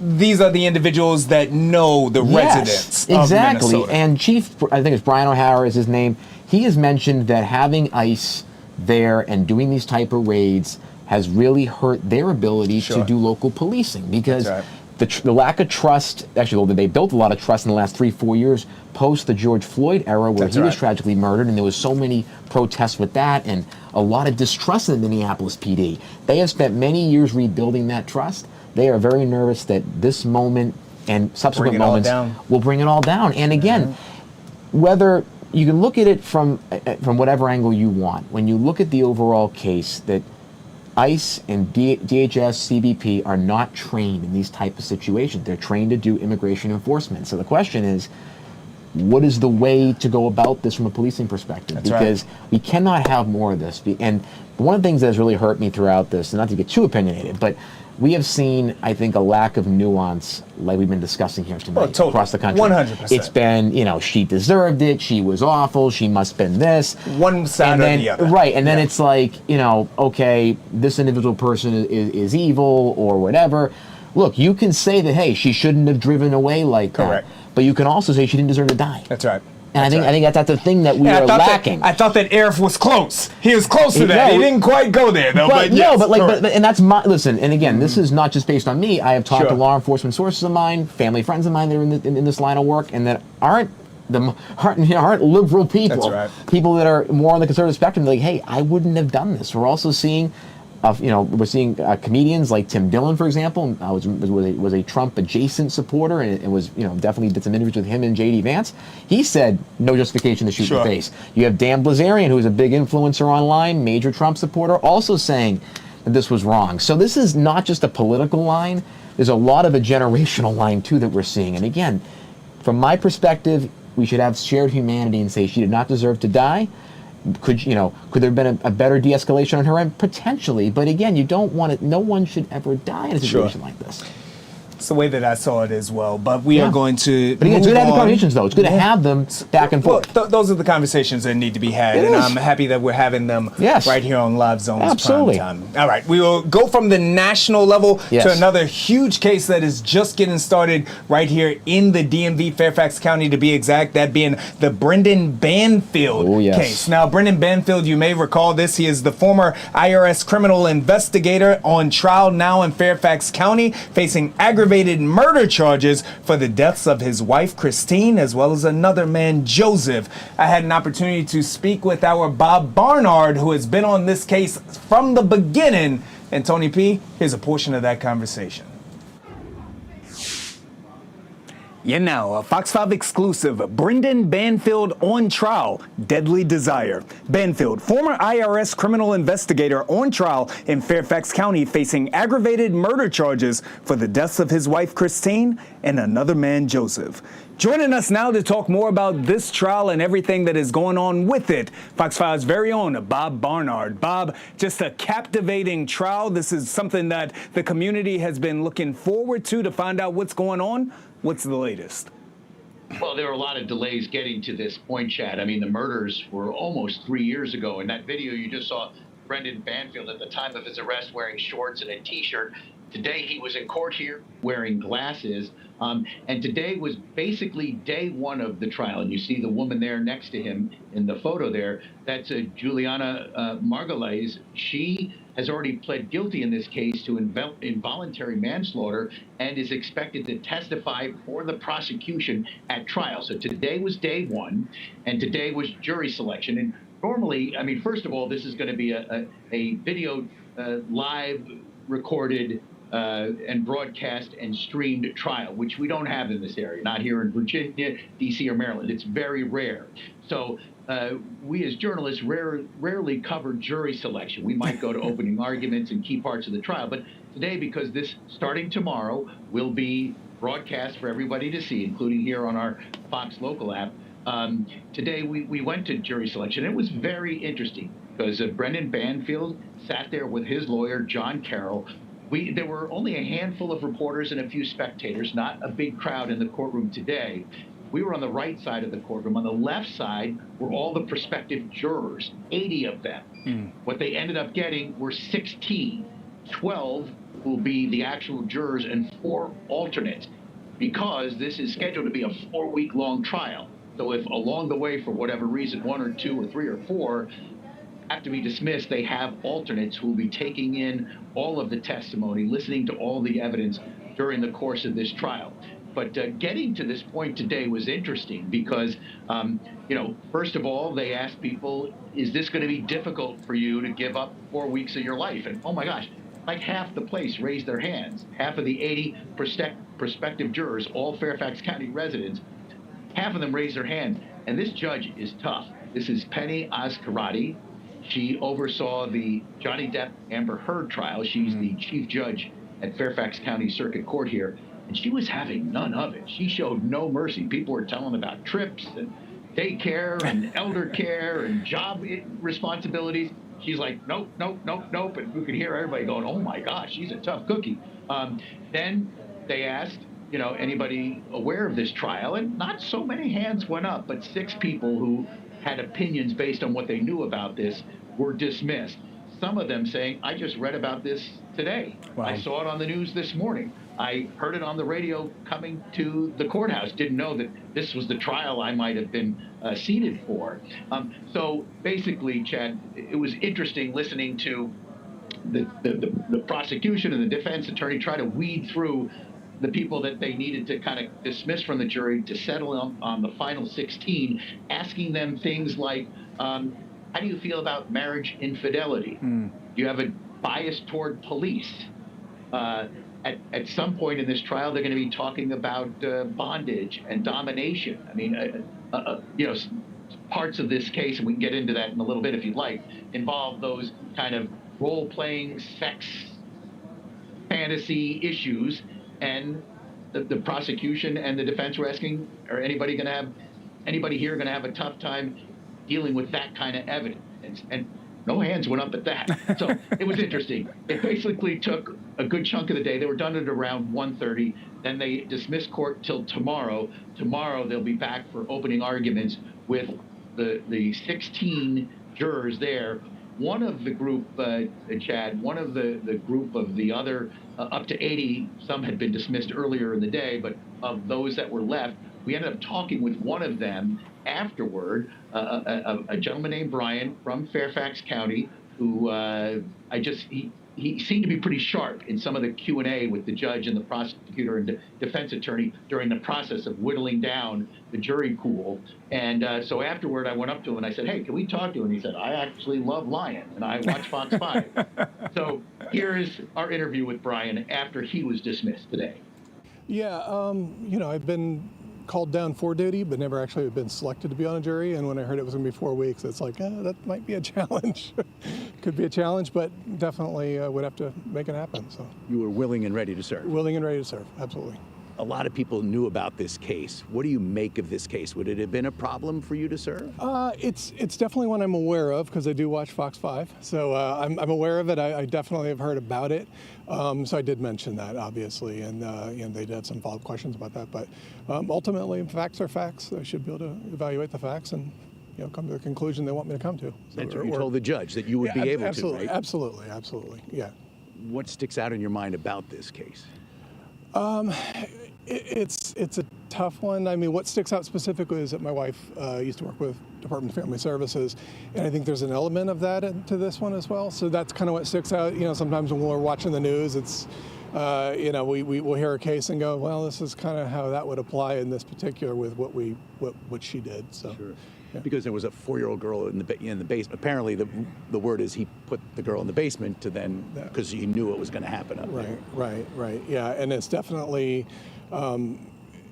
these are the individuals that know the residents of Minnesota. And Chief, I think it's Brian O'Hara is his name, he has mentioned that having ICE there and doing these type of raids has really hurt their ability to do local policing because the lack of trust, actually, they built a lot of trust in the last 3-4 years post the George Floyd era where he was tragically murdered, and there was so many protests with that and a lot of distrust in the Minneapolis PD. They have spent many years rebuilding that trust. They are very nervous that this moment and subsequent moments will bring it all down. And again, whether you can look at it from whatever angle you want, when you look at the overall case that ICE and DHS, CBP are not trained in these type of situations. They're trained to do immigration enforcement. So the question is, what is the way to go about this from a policing perspective? Because we cannot have more of this. And one of the things that has really hurt me throughout this, and not to get too opinionated, but we have seen, I think, a lack of nuance like we've been discussing here tonight across the country. 100%. It's been, you know, she deserved it, she was awful, she must have been this. One side or the other. Right, and then it's like, you know, okay, this individual person is evil or whatever. Look, you can say that, hey, she shouldn't have driven away like that. But you can also say she didn't deserve to die. That's right. And I think that's the thing that we are lacking. I thought that Arif was close. He was close to that. He didn't quite go there, though. But and that's my listen. And again, this is not just based on me. I have talked to law enforcement sources of mine, family friends of mine that are in this line of work, and that aren't liberal people. That's right. People that are more on the conservative spectrum. They're like, hey, I wouldn't have done this. We're also seeing. We're seeing comedians like Tim Dillon, for example, was a Trump adjacent supporter, and it was, definitely did some interviews with him and J.D. Vance. He said no justification to shoot in the face. You have Dan Blazarian, who is a big influencer online, major Trump supporter, also saying that this was wrong. So this is not just a political line. There's a lot of a generational line too that we're seeing. And again, from my perspective, we should have shared humanity and say she did not deserve to die. Could there have been a better de-escalation on her end? Potentially, but again, you don't want it. No one should ever die in a situation like this. It's the way that I saw it as well. But we are going to. But again, it's good to have the conversations, though. It's good to have them back and forth. Those are the conversations that need to be had, and I'm happy that we're having them right here on Live Zone's Prime Time. All right, we will go from the national level to another huge case that is just getting started right here in the DMV, Fairfax County, to be exact. That being the Brendan Banfield case. Now, Brendan Banfield, you may recall this. He is the former IRS criminal investigator on trial now in Fairfax County, facing aggravated murder charges for the deaths of his wife Christine as well as another man, Joseph. I had an opportunity to speak with our Bob Barnard, who has been on this case from the beginning. And Tony P, here's a portion of that conversation. Now, a Fox 5 exclusive, Brendan Banfield on trial, deadly desire. Banfield, former IRS criminal investigator on trial in Fairfax County, facing aggravated murder charges for the deaths of his wife Christine and another man, Joseph. Joining us now to talk more about this trial and everything that is going on with it, Fox 5's very own Bob Barnard. Bob, just a captivating trial. This is something that the community has been looking forward to find out what's going on. What's the latest? Well, there were a lot of delays getting to this point, Chad. I mean, the murders were almost 3 years ago. In that video, you just saw Brendan Banfield at the time of his arrest wearing shorts and a T-shirt. Today he was in court here wearing glasses, and today was basically day one of the trial. And you see the woman there next to him in the photo there. That's Juliana Margulies. She has already pled guilty in this case to involuntary manslaughter and is expected to testify for the prosecution at trial. So today was day one, and today was jury selection. And normally, I mean, first of all, this is going to be a video live recorded and broadcast and streamed trial, which we don't have in this area, not here in Virginia, D.C., or Maryland. It's very rare. So we as journalists rarely cover jury selection. We might go to opening arguments and key parts of the trial, but today, because this, starting tomorrow, will be broadcast for everybody to see, including here on our Fox local app, today we went to jury selection. It was very interesting because Brendan Banfield sat there with his lawyer, John Carroll. There were only a handful of reporters and a few spectators, not a big crowd in the courtroom today. We were on the right side of the courtroom. On the left side were all the prospective jurors, 80 of them. What they ended up getting were 16. 12 will be the actual jurors and 4 alternates, because this is scheduled to be a 4-week-long trial. So if along the way, for whatever reason, 1 or 2 or 3 or 4 have to be dismissed, they have alternates who will be taking in all of the testimony, listening to all the evidence during the course of this trial. But getting to this point today was interesting because, first of all, they asked people, is this going to be difficult for you to give up 4 weeks of your life? And oh my gosh, like half the place raised their hands. Half of the 80 prospective jurors, all Fairfax County residents, half of them raised their hands. And this judge is tough. This is Penny Ascarati. She oversaw the Johnny Depp Amber Heard trial. She's the chief judge at Fairfax County Circuit Court here, and she was having none of it. She showed no mercy. People were telling about trips and daycare and elder care and job responsibilities. She's like, nope, nope, nope, nope. And you could hear everybody going, oh my gosh, she's a tough cookie. Then they asked, anybody aware of this trial? And not so many hands went up, but 6 people who had opinions based on what they knew about this were dismissed. Some of them saying, I just read about this today. Wow. I saw it on the news this morning. I heard it on the radio coming to the courthouse. Didn't know that this was the trial I might have been seated for. So basically, Chad, it was interesting listening to the prosecution and the defense attorney try to weed through the people that they needed to kind of dismiss from the jury to settle on the final 16, asking them things like, how do you feel about marriage infidelity? Do you have a bias toward police? At some point in this trial, they're going to be talking about bondage and domination. I mean, parts of this case, and we can get into that in a little bit if you'd like, involve those kind of role-playing sex fantasy issues. And the prosecution and the defense were asking, are anybody here going to have a tough time dealing with that kind of evidence? And no hands went up at that. So it was interesting. It basically took a good chunk of the day. They were done at around 1:30. Then they dismissed court till tomorrow. Tomorrow they'll be back for opening arguments with the 16 jurors there. One of the group, Chad, one of the group of the other, up to 80, some had been dismissed earlier in the day, but of those that were left, we ended up talking with one of them afterward, a gentleman named Brian from Fairfax County, who he seemed to be pretty sharp in some of the Q&A with the judge and the prosecutor and the defense attorney during the process of whittling down the jury pool. And so afterward, I went up to him and I said, hey, can we talk to him? And he said, I actually love Lion, and I watch Fox 5. So here's our interview with Brian after he was dismissed today. Yeah, I've been called down for duty, but never actually been selected to be on a jury. And when I heard it was going to be 4 weeks, it's like, that might be a challenge. Could be a challenge, but definitely would have to make it happen. So you were willing and ready to serve? Willing and ready to serve, absolutely. A lot of people knew about this case. What do you make of this case? Would it have been a problem for you to serve? It's definitely one I'm aware of because I do watch Fox 5. So I'm aware of it. I definitely have heard about it. So I did mention that, obviously, and they did have some follow-up questions about that. But ultimately, facts are facts. I should be able to evaluate the facts and come to the conclusion they want me to come to. So, and so you told the judge that you would be able absolutely, to, right? Absolutely, yeah. What sticks out in your mind about this case? It's a tough one. I mean, what sticks out specifically is that my wife used to work with Department of Family Services, and I think there's an element of that into this one as well. So that's kind of what sticks out. You know, sometimes when we're watching the news, it's you know, we'll hear a case and go, well, this is kind of how that would apply in this particular with what she did. So. Sure. Yeah. Because there was a 4-year-old girl in the basement. Apparently, the word is he put the girl in the basement to then because he knew it was going to happen up there. Right. Yeah, and it's definitely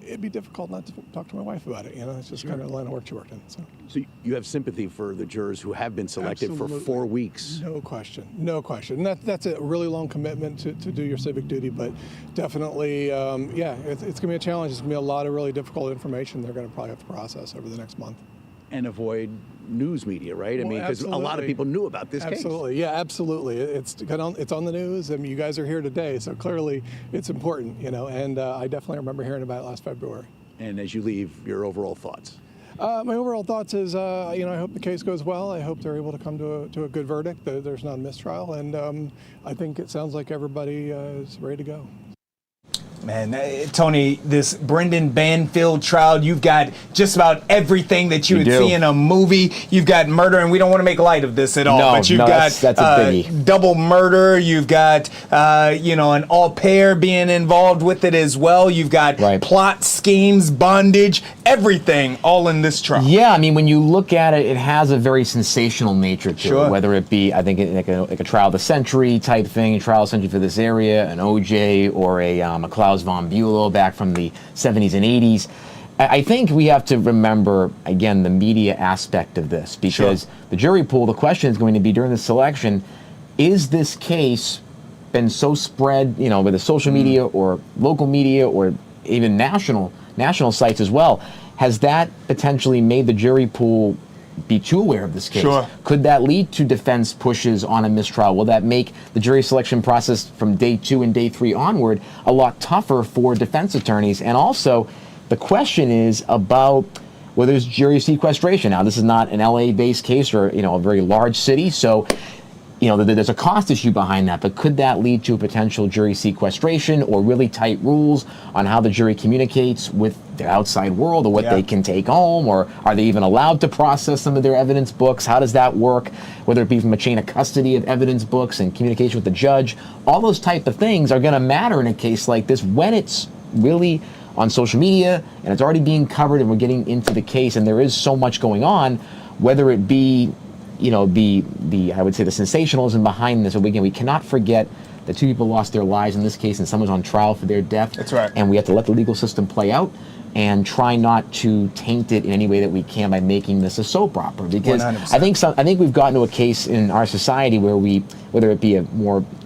it'd be difficult not to talk to my wife about it. You know, it's just kind of the line of work she worked in. So you have sympathy for the jurors who have been selected Absolutely. For 4 weeks. No question. And that's a really long commitment to do your civic duty, but definitely, yeah, it's going to be a challenge. It's going to be a lot of really difficult information they're going to probably have to process over the next month. And avoid news media, right? I mean, because a lot of people knew about this case. Absolutely, yeah, absolutely. It's on the news. I mean, you guys are here today, so clearly it's important, you know. And I definitely remember hearing about it last February. And as you leave, your overall thoughts? My overall thoughts is, you know, I hope the case goes well. I hope they're able to come to a good verdict. There's not a mistrial, and I think it sounds like everybody is ready to go. Man, Tony, this Brendan Banfield trial, you've got just about everything that you would see in a movie. You've got murder, and we don't want to make light of this at all, but you've got that's a biggie. Double murder. You've got, you know, an au pair being involved with it as well. You've got plot schemes, bondage, everything all in this trial. Yeah, I mean, when you look at it, it has a very sensational nature to it, whether it be, I think, like a trial of the century type thing, a trial of the century for this area, an OJ, or a Klaus von Bülow back from the 70s and 80s. I think we have to remember, again, the media aspect of this, because the jury pool, the question is going to be during the selection, is this case been so spread, you know, with the social media or local media or even national sites as well, has that potentially made the jury pool be too aware of this case? Could that lead to defense pushes on a mistrial? Will that make the jury selection process from day 2 and day 3 onward a lot tougher for defense attorneys? And also, the question is about whether there's jury sequestration. Now, this is not an LA-based case or, you know, a very large city, so, you know, there's a cost issue behind that, but could that lead to a potential jury sequestration or really tight rules on how the jury communicates with the outside world, or what they can take home, or are they even allowed to process some of their evidence books? How does that work? Whether it be from a chain of custody of evidence books and communication with the judge, all those type of things are going to matter in a case like this when it's really on social media and it's already being covered and we're getting into the case and there is so much going on, whether it be, you know, the I would say the sensationalism behind this. So again, we cannot forget that 2 people lost their lives in this case and someone's on trial for their death. That's right. And we have to let the legal system play out and try not to taint it in any way that we can by making this a soap opera. Because 100%. I think we've gotten to a case in our society where we, whether it be a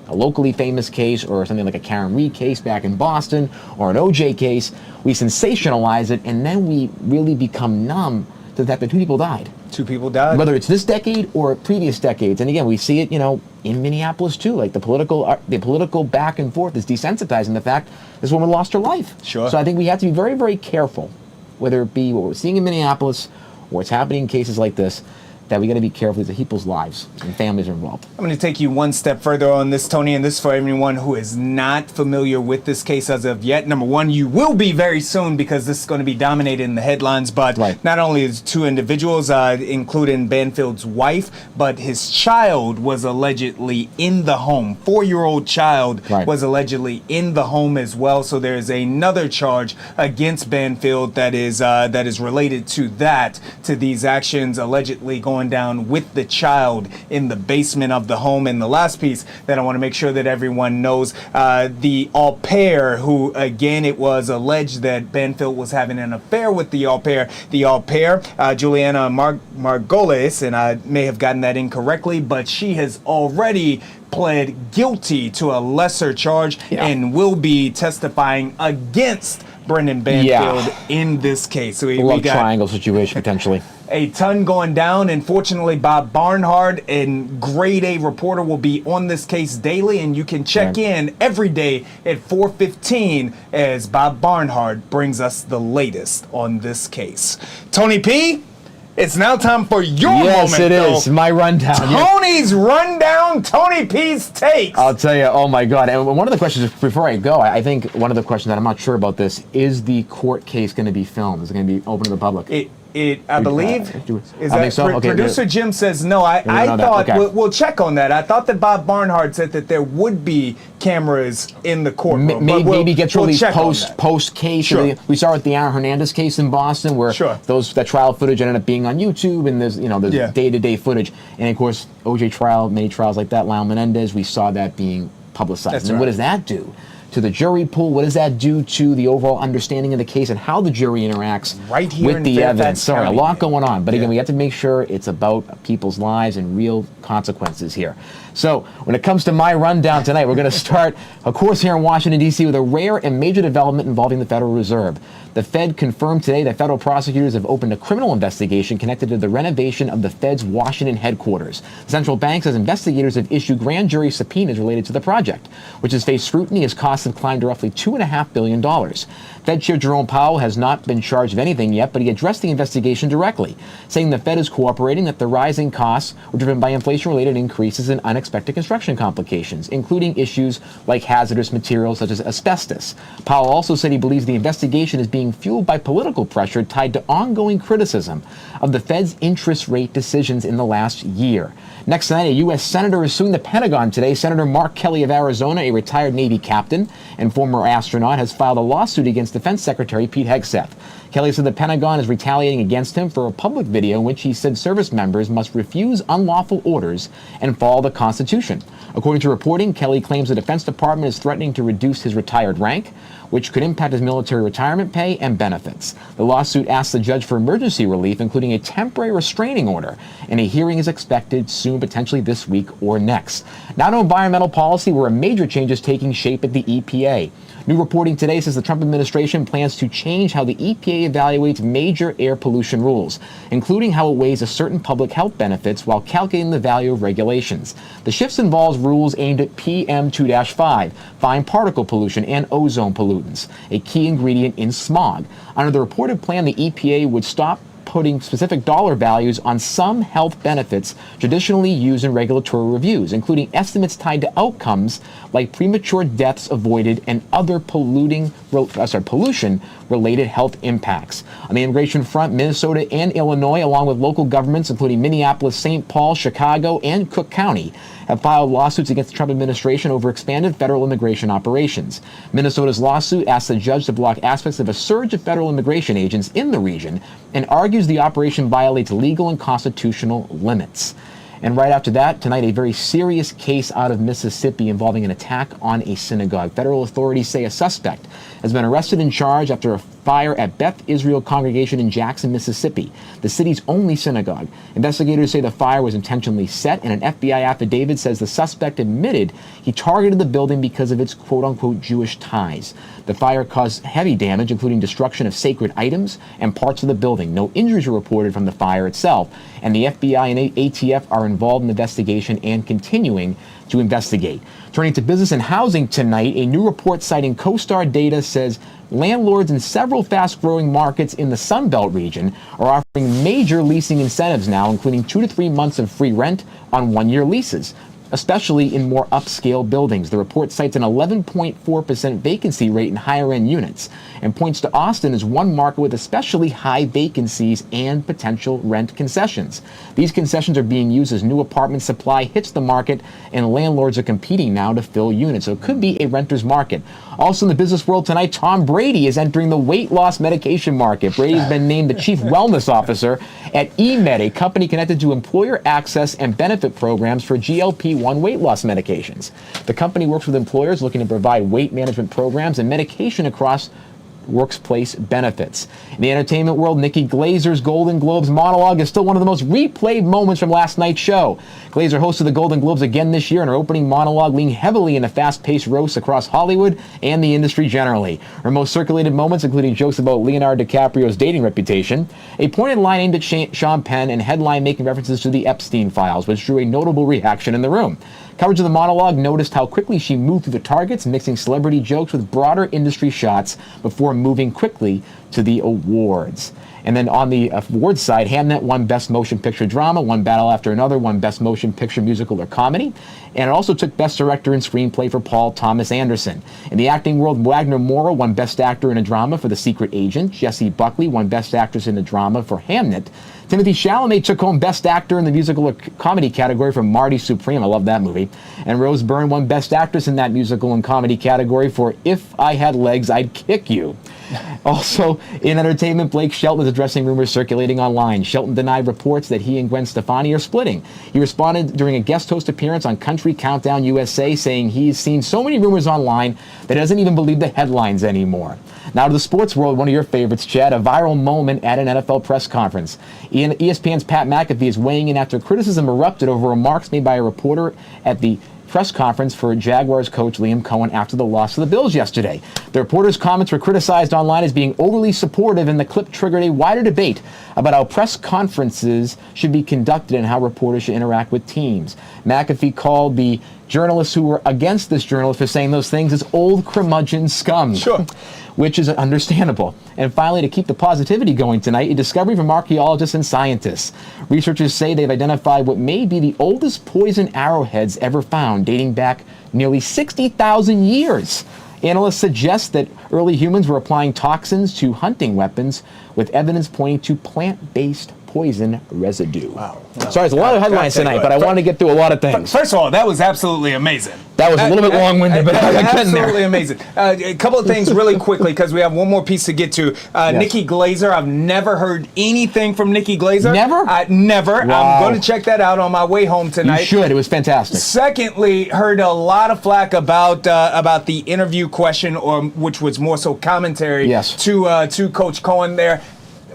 locally famous case or something like a Karen Reed case back in Boston or an OJ case, we sensationalize it and then we really become numb to the fact that 2 people died. 2 people died. Whether it's this decade or previous decades. And again, we see it, you know, in Minneapolis too. Like the political back and forth is desensitizing the fact this woman lost her life. So I think we have to be very, very careful, whether it be what we're seeing in Minneapolis or what's happening in cases like this, that we got to be careful that people's lives and families are involved. I'm going to take you one step further on this, Tony, and this for everyone who is not familiar with this case as of yet. Number one, you will be very soon because this is going to be dominating the headlines, but not only is 2 individuals, including Banfield's wife, but his child was allegedly in the home. 4-year-old child was allegedly in the home as well, so there's another charge against Banfield that is related to these actions allegedly going down with the child in the basement of the home. And the last piece that I want to make sure that everyone knows, the au pair who, again, it was alleged that Banfield was having an affair with the au pair. The au pair, Juliana Margolis, and I may have gotten that incorrectly, but she has already pled guilty to a lesser charge and will be testifying against Brendan Banfield in this case. So we got triangle situation potentially. A ton going down, and fortunately Bob Barnhart, and grade A reporter, will be on this case daily, and you can check in every day at 4:15 as Bob Barnhart brings us the latest on this case. Tony P, It's now time for your Yes, moment. it is. Phil. My rundown. Tony's rundown. Tony P's takes. I'll tell you, oh my God. And one of the questions, before I go, I think one of the questions that I'm not sure about this, is the court case going to be filmed? Is it going to be open to the public? I believe. I think so. Okay, producer Jim says no. I thought we'll check on that. I thought that Bob Barnhart said that there would be cameras in the courtroom. Maybe gets released post case. Sure. We saw it the Aaron Hernandez case in Boston, where that trial footage ended up being on YouTube, and there's day-to-day footage. And of course, OJ trial, many trials like that, Lyle Menendez, we saw that being publicized. And what does that do to the jury pool? What does that do to the overall understanding of the case and how the jury interacts with the evidence? Sorry, a lot going on. But again, we have to make sure it's about people's lives and real consequences here. So when it comes to my rundown tonight, we're going to start, of course, here in Washington, D.C. with a rare and major development involving the Federal Reserve. The Fed confirmed today that federal prosecutors have opened a criminal investigation connected to the renovation of the Fed's Washington headquarters. The central bank says investigators have issued grand jury subpoenas related to the project, which has faced scrutiny as costs have climbed to roughly $2.5 billion. Fed Chair Jerome Powell has not been charged of anything yet, but he addressed the investigation directly, saying the Fed is cooperating, that the rising costs were driven by inflation-related increases in unexpected construction complications, including issues like hazardous materials such as asbestos. Powell also said he believes the investigation is being fueled by political pressure tied to ongoing criticism of the Fed's interest rate decisions in the last year. Next tonight, a U.S. Senator is suing the Pentagon today. Senator Mark Kelly of Arizona, a retired Navy captain and former astronaut, has filed a lawsuit against Defense Secretary Pete Hegseth. Kelly said the Pentagon is retaliating against him for a public video in which he said service members must refuse unlawful orders and follow the Constitution. According to reporting, Kelly claims the Defense Department is threatening to reduce his retired rank, which could impact his military retirement pay and benefits. The lawsuit asks the judge for emergency relief, including a temporary restraining order, and a hearing is expected soon, potentially this week or next. Now to environmental policy, where a major change is taking shape at the EPA. New reporting today says the Trump administration plans to change how the EPA evaluates major air pollution rules, including how it weighs a certain public health benefits while calculating the value of regulations. The shifts involves rules aimed at PM2-5, fine particle pollution, and ozone pollutants, a key ingredient in smog. Under the reported plan, the EPA would stop putting specific dollar values on some health benefits traditionally used in regulatory reviews, including estimates tied to outcomes like premature deaths avoided and other pollution-related health impacts. On the immigration front, Minnesota and Illinois, along with local governments including Minneapolis, St. Paul, Chicago, and Cook County, have filed lawsuits against the Trump administration over expanded federal immigration operations. Minnesota's lawsuit asks the judge to block aspects of a surge of federal immigration agents in the region and argues the operation violates legal and constitutional limits. And right after that, tonight, a very serious case out of Mississippi involving an attack on a synagogue. Federal authorities say a suspect has been arrested and charged after a fire at Beth Israel congregation in Jackson, Mississippi, the city's only synagogue. Investigators say the fire was intentionally set, and an FBI affidavit says the suspect admitted he targeted the building because of its quote-unquote Jewish ties. The fire caused heavy damage, including destruction of sacred items and parts of the building. No injuries were reported from the fire itself, and the FBI and ATF are involved in the investigation and continuing to investigate. Turning to business and housing tonight, a new report citing CoStar data says landlords in several fast-growing markets in the Sun Belt region are offering major leasing incentives now, including 2 to 3 months of free rent on one-year leases, especially in more upscale buildings. The report cites an 11.4% vacancy rate in higher-end units and points to Austin as one market with especially high vacancies and potential rent concessions. These concessions are being used as new apartment supply hits the market, and landlords are competing now to fill units. So it could be a renter's market. Also in the business world tonight, Tom Brady is entering the weight loss medication market. Brady's been named the chief wellness officer at eMed, a company connected to employer access and benefit programs for GLP-1 weight loss medications. The company works with employers looking to provide weight management programs and medication across workplace benefits. In the entertainment world, Nikki Glazer's Golden Globes monologue is still one of the most replayed moments from last night's show. Glazer hosted the Golden Globes again this year, and her opening monologue leaned heavily into fast-paced roasts across Hollywood and the industry generally. Her most circulated moments including jokes about Leonardo DiCaprio's dating reputation, a pointed line aimed at Sean Penn, and headline making references to the Epstein files, which drew a notable reaction in the room. Coverage of the monologue noticed how quickly she moved through the targets, mixing celebrity jokes with broader industry shots before moving quickly to the awards. And then on the award side, Hamnet won Best Motion Picture Drama, one battle after another, won Best Motion Picture Musical or Comedy. And it also took Best Director and Screenplay for Paul Thomas Anderson. In the acting world, Wagner Moura won Best Actor in a Drama for The Secret Agent. Jessie Buckley won Best Actress in a Drama for Hamnet. Timothy Chalamet took home Best Actor in the Musical or Comedy category for Marty Supreme. I love that movie. And Rose Byrne won Best Actress in that Musical and Comedy category for If I Had Legs, I'd Kick You. Also, in entertainment, Blake Shelton is addressing rumors circulating online. Shelton denied reports that he and Gwen Stefani are splitting. He responded during a guest host appearance on Country Countdown USA, saying he's seen so many rumors online that he doesn't even believe the headlines anymore. Now to the sports world, one of your favorites, Chad, a viral moment at an NFL press conference. ESPN's Pat McAfee is weighing in after criticism erupted over remarks made by a reporter at the press conference for Jaguars coach Liam Cohen after the loss to the Bills yesterday. The reporter's comments were criticized online as being overly supportive, and the clip triggered a wider debate about how press conferences should be conducted and how reporters should interact with teams. McAfee called the journalists who were against this journalist for saying those things as old curmudgeon scum. Sure. Which is understandable. And finally, to keep the positivity going tonight, a discovery from archaeologists and scientists. Researchers say they've identified what may be the oldest poison arrowheads ever found, dating back nearly 60,000 years. Analysts suggest that early humans were applying toxins to hunting weapons, with evidence pointing to plant-based poison residue. Wow. Sorry, it's a lot of headlines tonight, but I want to get through a lot of things. First of all, that was absolutely amazing. That was a little bit long-winded, but I got getting there. Absolutely amazing. A couple of things really quickly, because we have one more piece to get to. Nikki Glazer, I've never heard anything from Nikki Glazer. Never? Never. Wow. I'm going to check that out on my way home tonight. You should. It was fantastic. Secondly, heard a lot of flack about the interview question, or which was more so commentary to Coach Cohen there.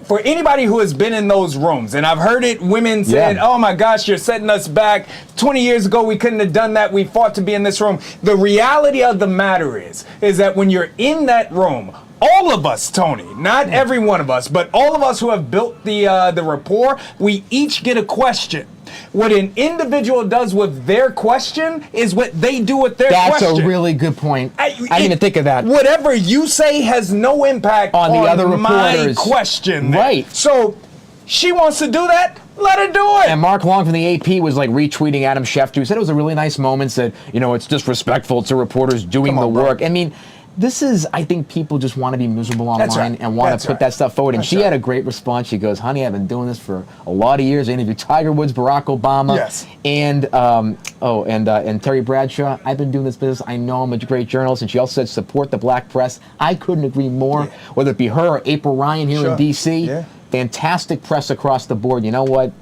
For anybody who has been in those rooms, and I've heard it, women said, oh my gosh, you're setting us back. 20 years ago, we couldn't have done that. We fought to be in this room. The reality of the matter is that when you're in that room, all of us, Tony, not every one of us, but all of us who have built the rapport, we each get a question. What an individual does with their question is what they do with their question. That's a really good point. I didn't even think of that. Whatever you say has no impact on the other reporters. My question. Right. So she wants to do that. Let her do it. And Mark Long from the AP was like retweeting Adam Schefter, who said it was a really nice moment, said, it's disrespectful to reporters doing the work. I mean, this is, I think people just want to be miserable online and want to put that stuff forward. And she had a great response. She goes, honey, I've been doing this for a lot of years. I interviewed Tiger Woods, Barack Obama, and Terry Bradshaw. I've been doing this business. I know I'm a great journalist. And she also said, support the black press. I couldn't agree more, whether it be her or April Ryan here in D.C. Fantastic press across the board. You know what?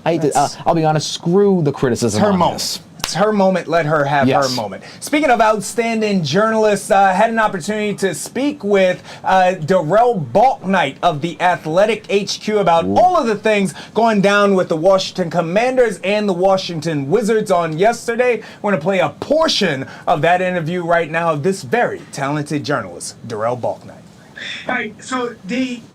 I'll be honest, screw the criticism. It's her on moment. this. It's her moment. Let her have her moment. Speaking of outstanding journalists, had an opportunity to speak with Darrell Balknight of the Athletic HQ about all of the things going down with the Washington Commanders and the Washington Wizards on yesterday. We're going to play a portion of that interview right now of this very talented journalist, Darrell Balknight. All right, so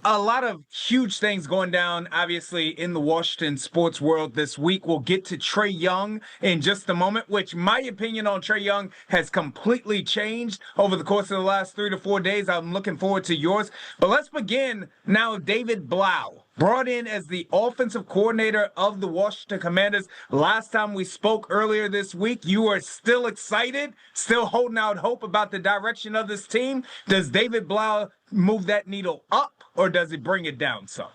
a lot of huge things going down, obviously, in the Washington sports world this week. We'll get to Trae Young in just a moment, which my opinion on Trae Young has completely changed over the course of the last 3 to 4 days. I'm looking forward to yours. But let's begin now. David Blau, brought in as the offensive coordinator of the Washington Commanders. Last time we spoke earlier this week, you are still excited, still holding out hope about the direction of this team. Does David Blau move that needle up, or does it bring it down some?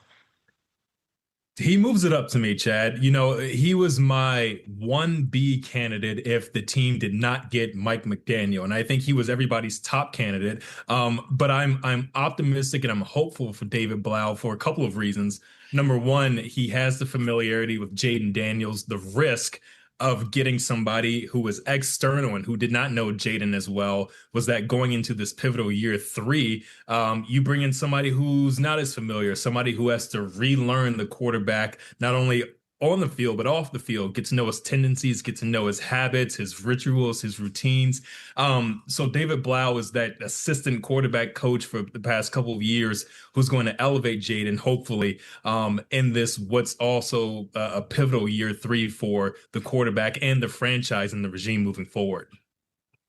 He moves it up to me, Chad. He was my 1B candidate if the team did not get Mike McDaniel, and I think he was everybody's top candidate. But I'm optimistic and I'm hopeful for David Blau for a couple of reasons. Number one, he has the familiarity with Jaden Daniels. The risk of getting somebody who was external and who did not know Jaden as well was that going into this pivotal year 3, you bring in somebody who's not as familiar, somebody who has to relearn the quarterback, not only on the field, but off the field, get to know his tendencies, get to know his habits, his rituals, his routines. So David Blau is that assistant quarterback coach for the past couple of years who's going to elevate Jaden, hopefully, in this what's also a pivotal year 3 for the quarterback and the franchise and the regime moving forward.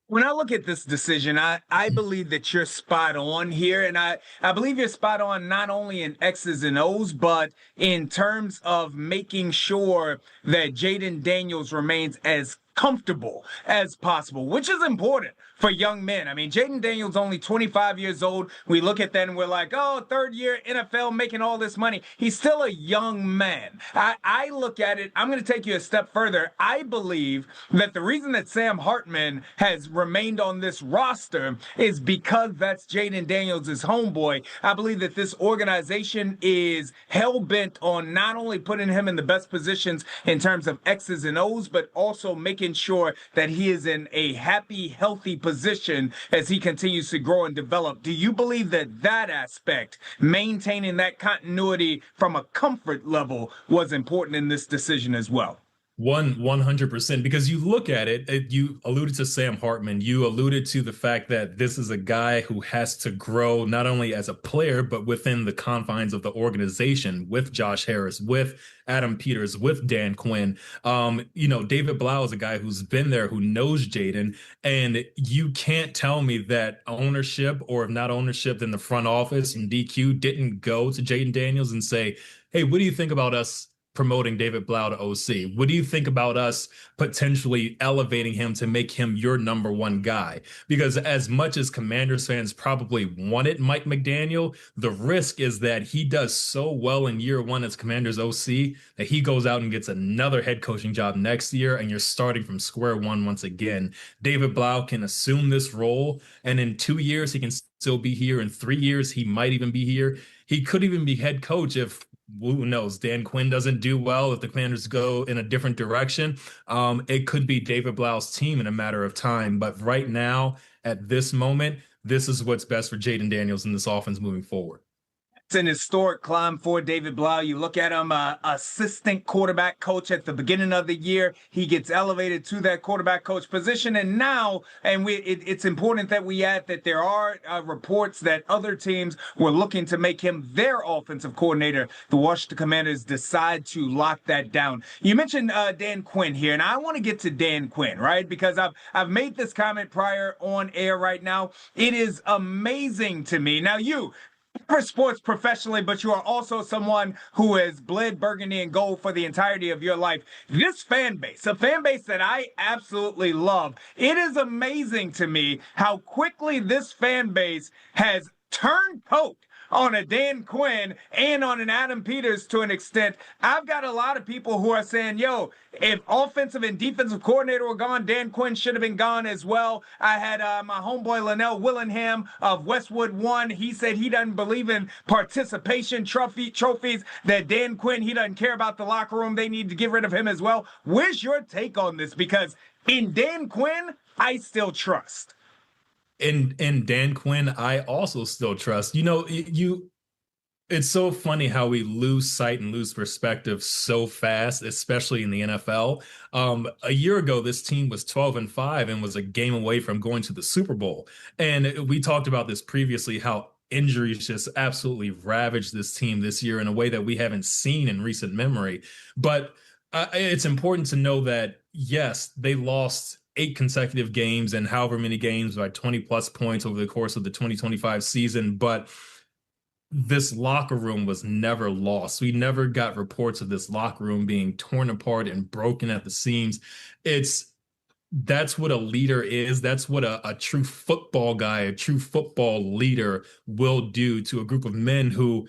When I look at this decision, I believe that you're spot on here. And I believe you're spot on not only in X's and O's, but in terms of making sure that Jaden Daniels remains as comfortable as possible, which is important for young men. I mean, Jaden Daniels only 25 years old. We look at that and we're like, oh, third year NFL making all this money. He's still a young man. I look at it, I'm going to take you a step further. I believe that the reason that Sam Hartman has remained on this roster is because that's Jaden Daniels' homeboy. I believe that this organization is hell-bent on not only putting him in the best positions in terms of X's and O's, but also making sure that he is in a happy, healthy position as he continues to grow and develop. Do you believe that that aspect, maintaining that continuity from a comfort level, was important in this decision as well? 100%, because you look at it, you alluded to Sam Hartman, you alluded to the fact that this is a guy who has to grow not only as a player, but within the confines of the organization with Josh Harris, with Adam Peters, with Dan Quinn. David Blau is a guy who's been there, who knows Jaden, and you can't tell me that ownership, or if not ownership, then the front office and DQ didn't go to Jaden Daniels and say, hey, what do you think about us promoting David Blau to OC? What do you think about us potentially elevating him to make him your number one guy? Because as much as Commanders fans probably wanted Mike McDaniel, the risk is that he does so well in year one as Commanders OC that he goes out and gets another head coaching job next year, and you're starting from square one once again. David Blau can assume this role, and in 2 years, he can still be here. In 3 years, he might even be here. He could even be head coach if, who knows, Dan Quinn doesn't do well, if the Commanders go in a different direction. It could be David Blau's team in a matter of time. But right now, at this moment, this is what's best for Jaden Daniels in this offense moving forward. It's an historic climb for David Blau. You look at him, assistant quarterback coach at the beginning of the year. He gets elevated to that quarterback coach position. And now, it's important that we add that there are reports that other teams were looking to make him their offensive coordinator. The Washington Commanders decide to lock that down. You mentioned Dan Quinn here, and I want to get to Dan Quinn, right? Because I've made this comment prior on air right now. It is amazing to me. Now, you for sports professionally, but you are also someone who has bled burgundy and gold for the entirety of your life. This fan base, a fan base that I absolutely love, it is amazing to me how quickly this fan base has turned coat on a Dan Quinn and on an Adam Peters to an extent. I've got a lot of people who are saying, yo, if offensive and defensive coordinator were gone, Dan Quinn should have been gone as well. I had my homeboy Linnell Willingham of Westwood One. He said he doesn't believe in participation trophies, that Dan Quinn, he doesn't care about the locker room. They need to get rid of him as well. Where's your take on this? Because in Dan Quinn, I still trust. In Dan Quinn, I also still trust. It's so funny how we lose sight and lose perspective so fast, especially in the NFL. A year ago, this team was 12-5 and was a game away from going to the Super Bowl. And we talked about this previously, how injuries just absolutely ravaged this team this year in a way that we haven't seen in recent memory. But it's important to know that, yes, they lost 8 consecutive games and however many games by 20 plus points over the course of the 2025 season. But this locker room was never lost. We never got reports of this locker room being torn apart and broken at the seams. That's what a leader is. That's what a true football guy, a true football leader will do to a group of men who,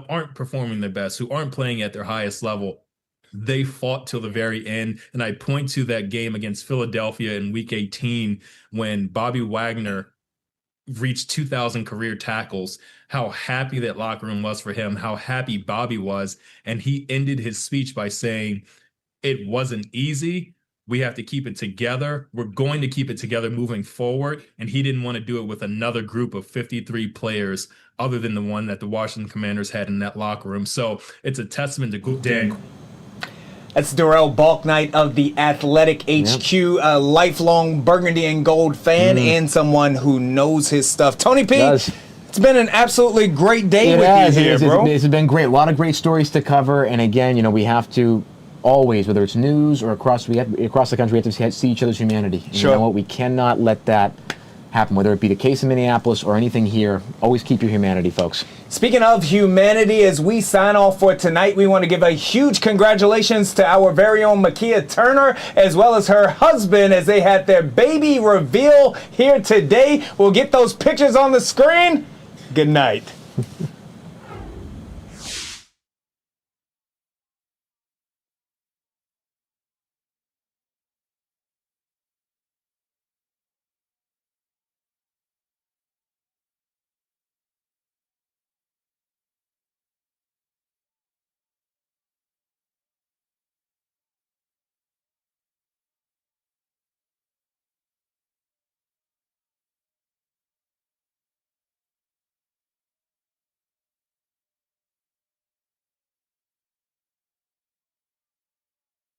aren't performing their best, who aren't playing at their highest level. They fought till the very end. And I point to that game against Philadelphia in week 18 when Bobby Wagner reached 2,000 career tackles, how happy that locker room was for him, how happy Bobby was. And he ended his speech by saying, it wasn't easy. We have to keep it together. We're going to keep it together moving forward. And he didn't want to do it with another group of 53 players other than the one that the Washington Commanders had in that locker room. So it's a testament to Dan. That's Darrell Balknight of the Athletic HQ, a lifelong burgundy and gold fan and someone who knows his stuff. Tony P, it's been an absolutely great day with you here, bro. It's been great. A lot of great stories to cover. And again, we have to always, whether it's news or across the country, we have to see each other's humanity. And Sure. You know what? We cannot let that happen, whether it be the case in Minneapolis or anything here. Always keep your humanity, folks. Speaking of humanity, as we sign off for tonight, we want to give a huge congratulations to our very own Makia Turner, as well as her husband, as they had their baby reveal here today. We'll get those pictures on the screen. Good night.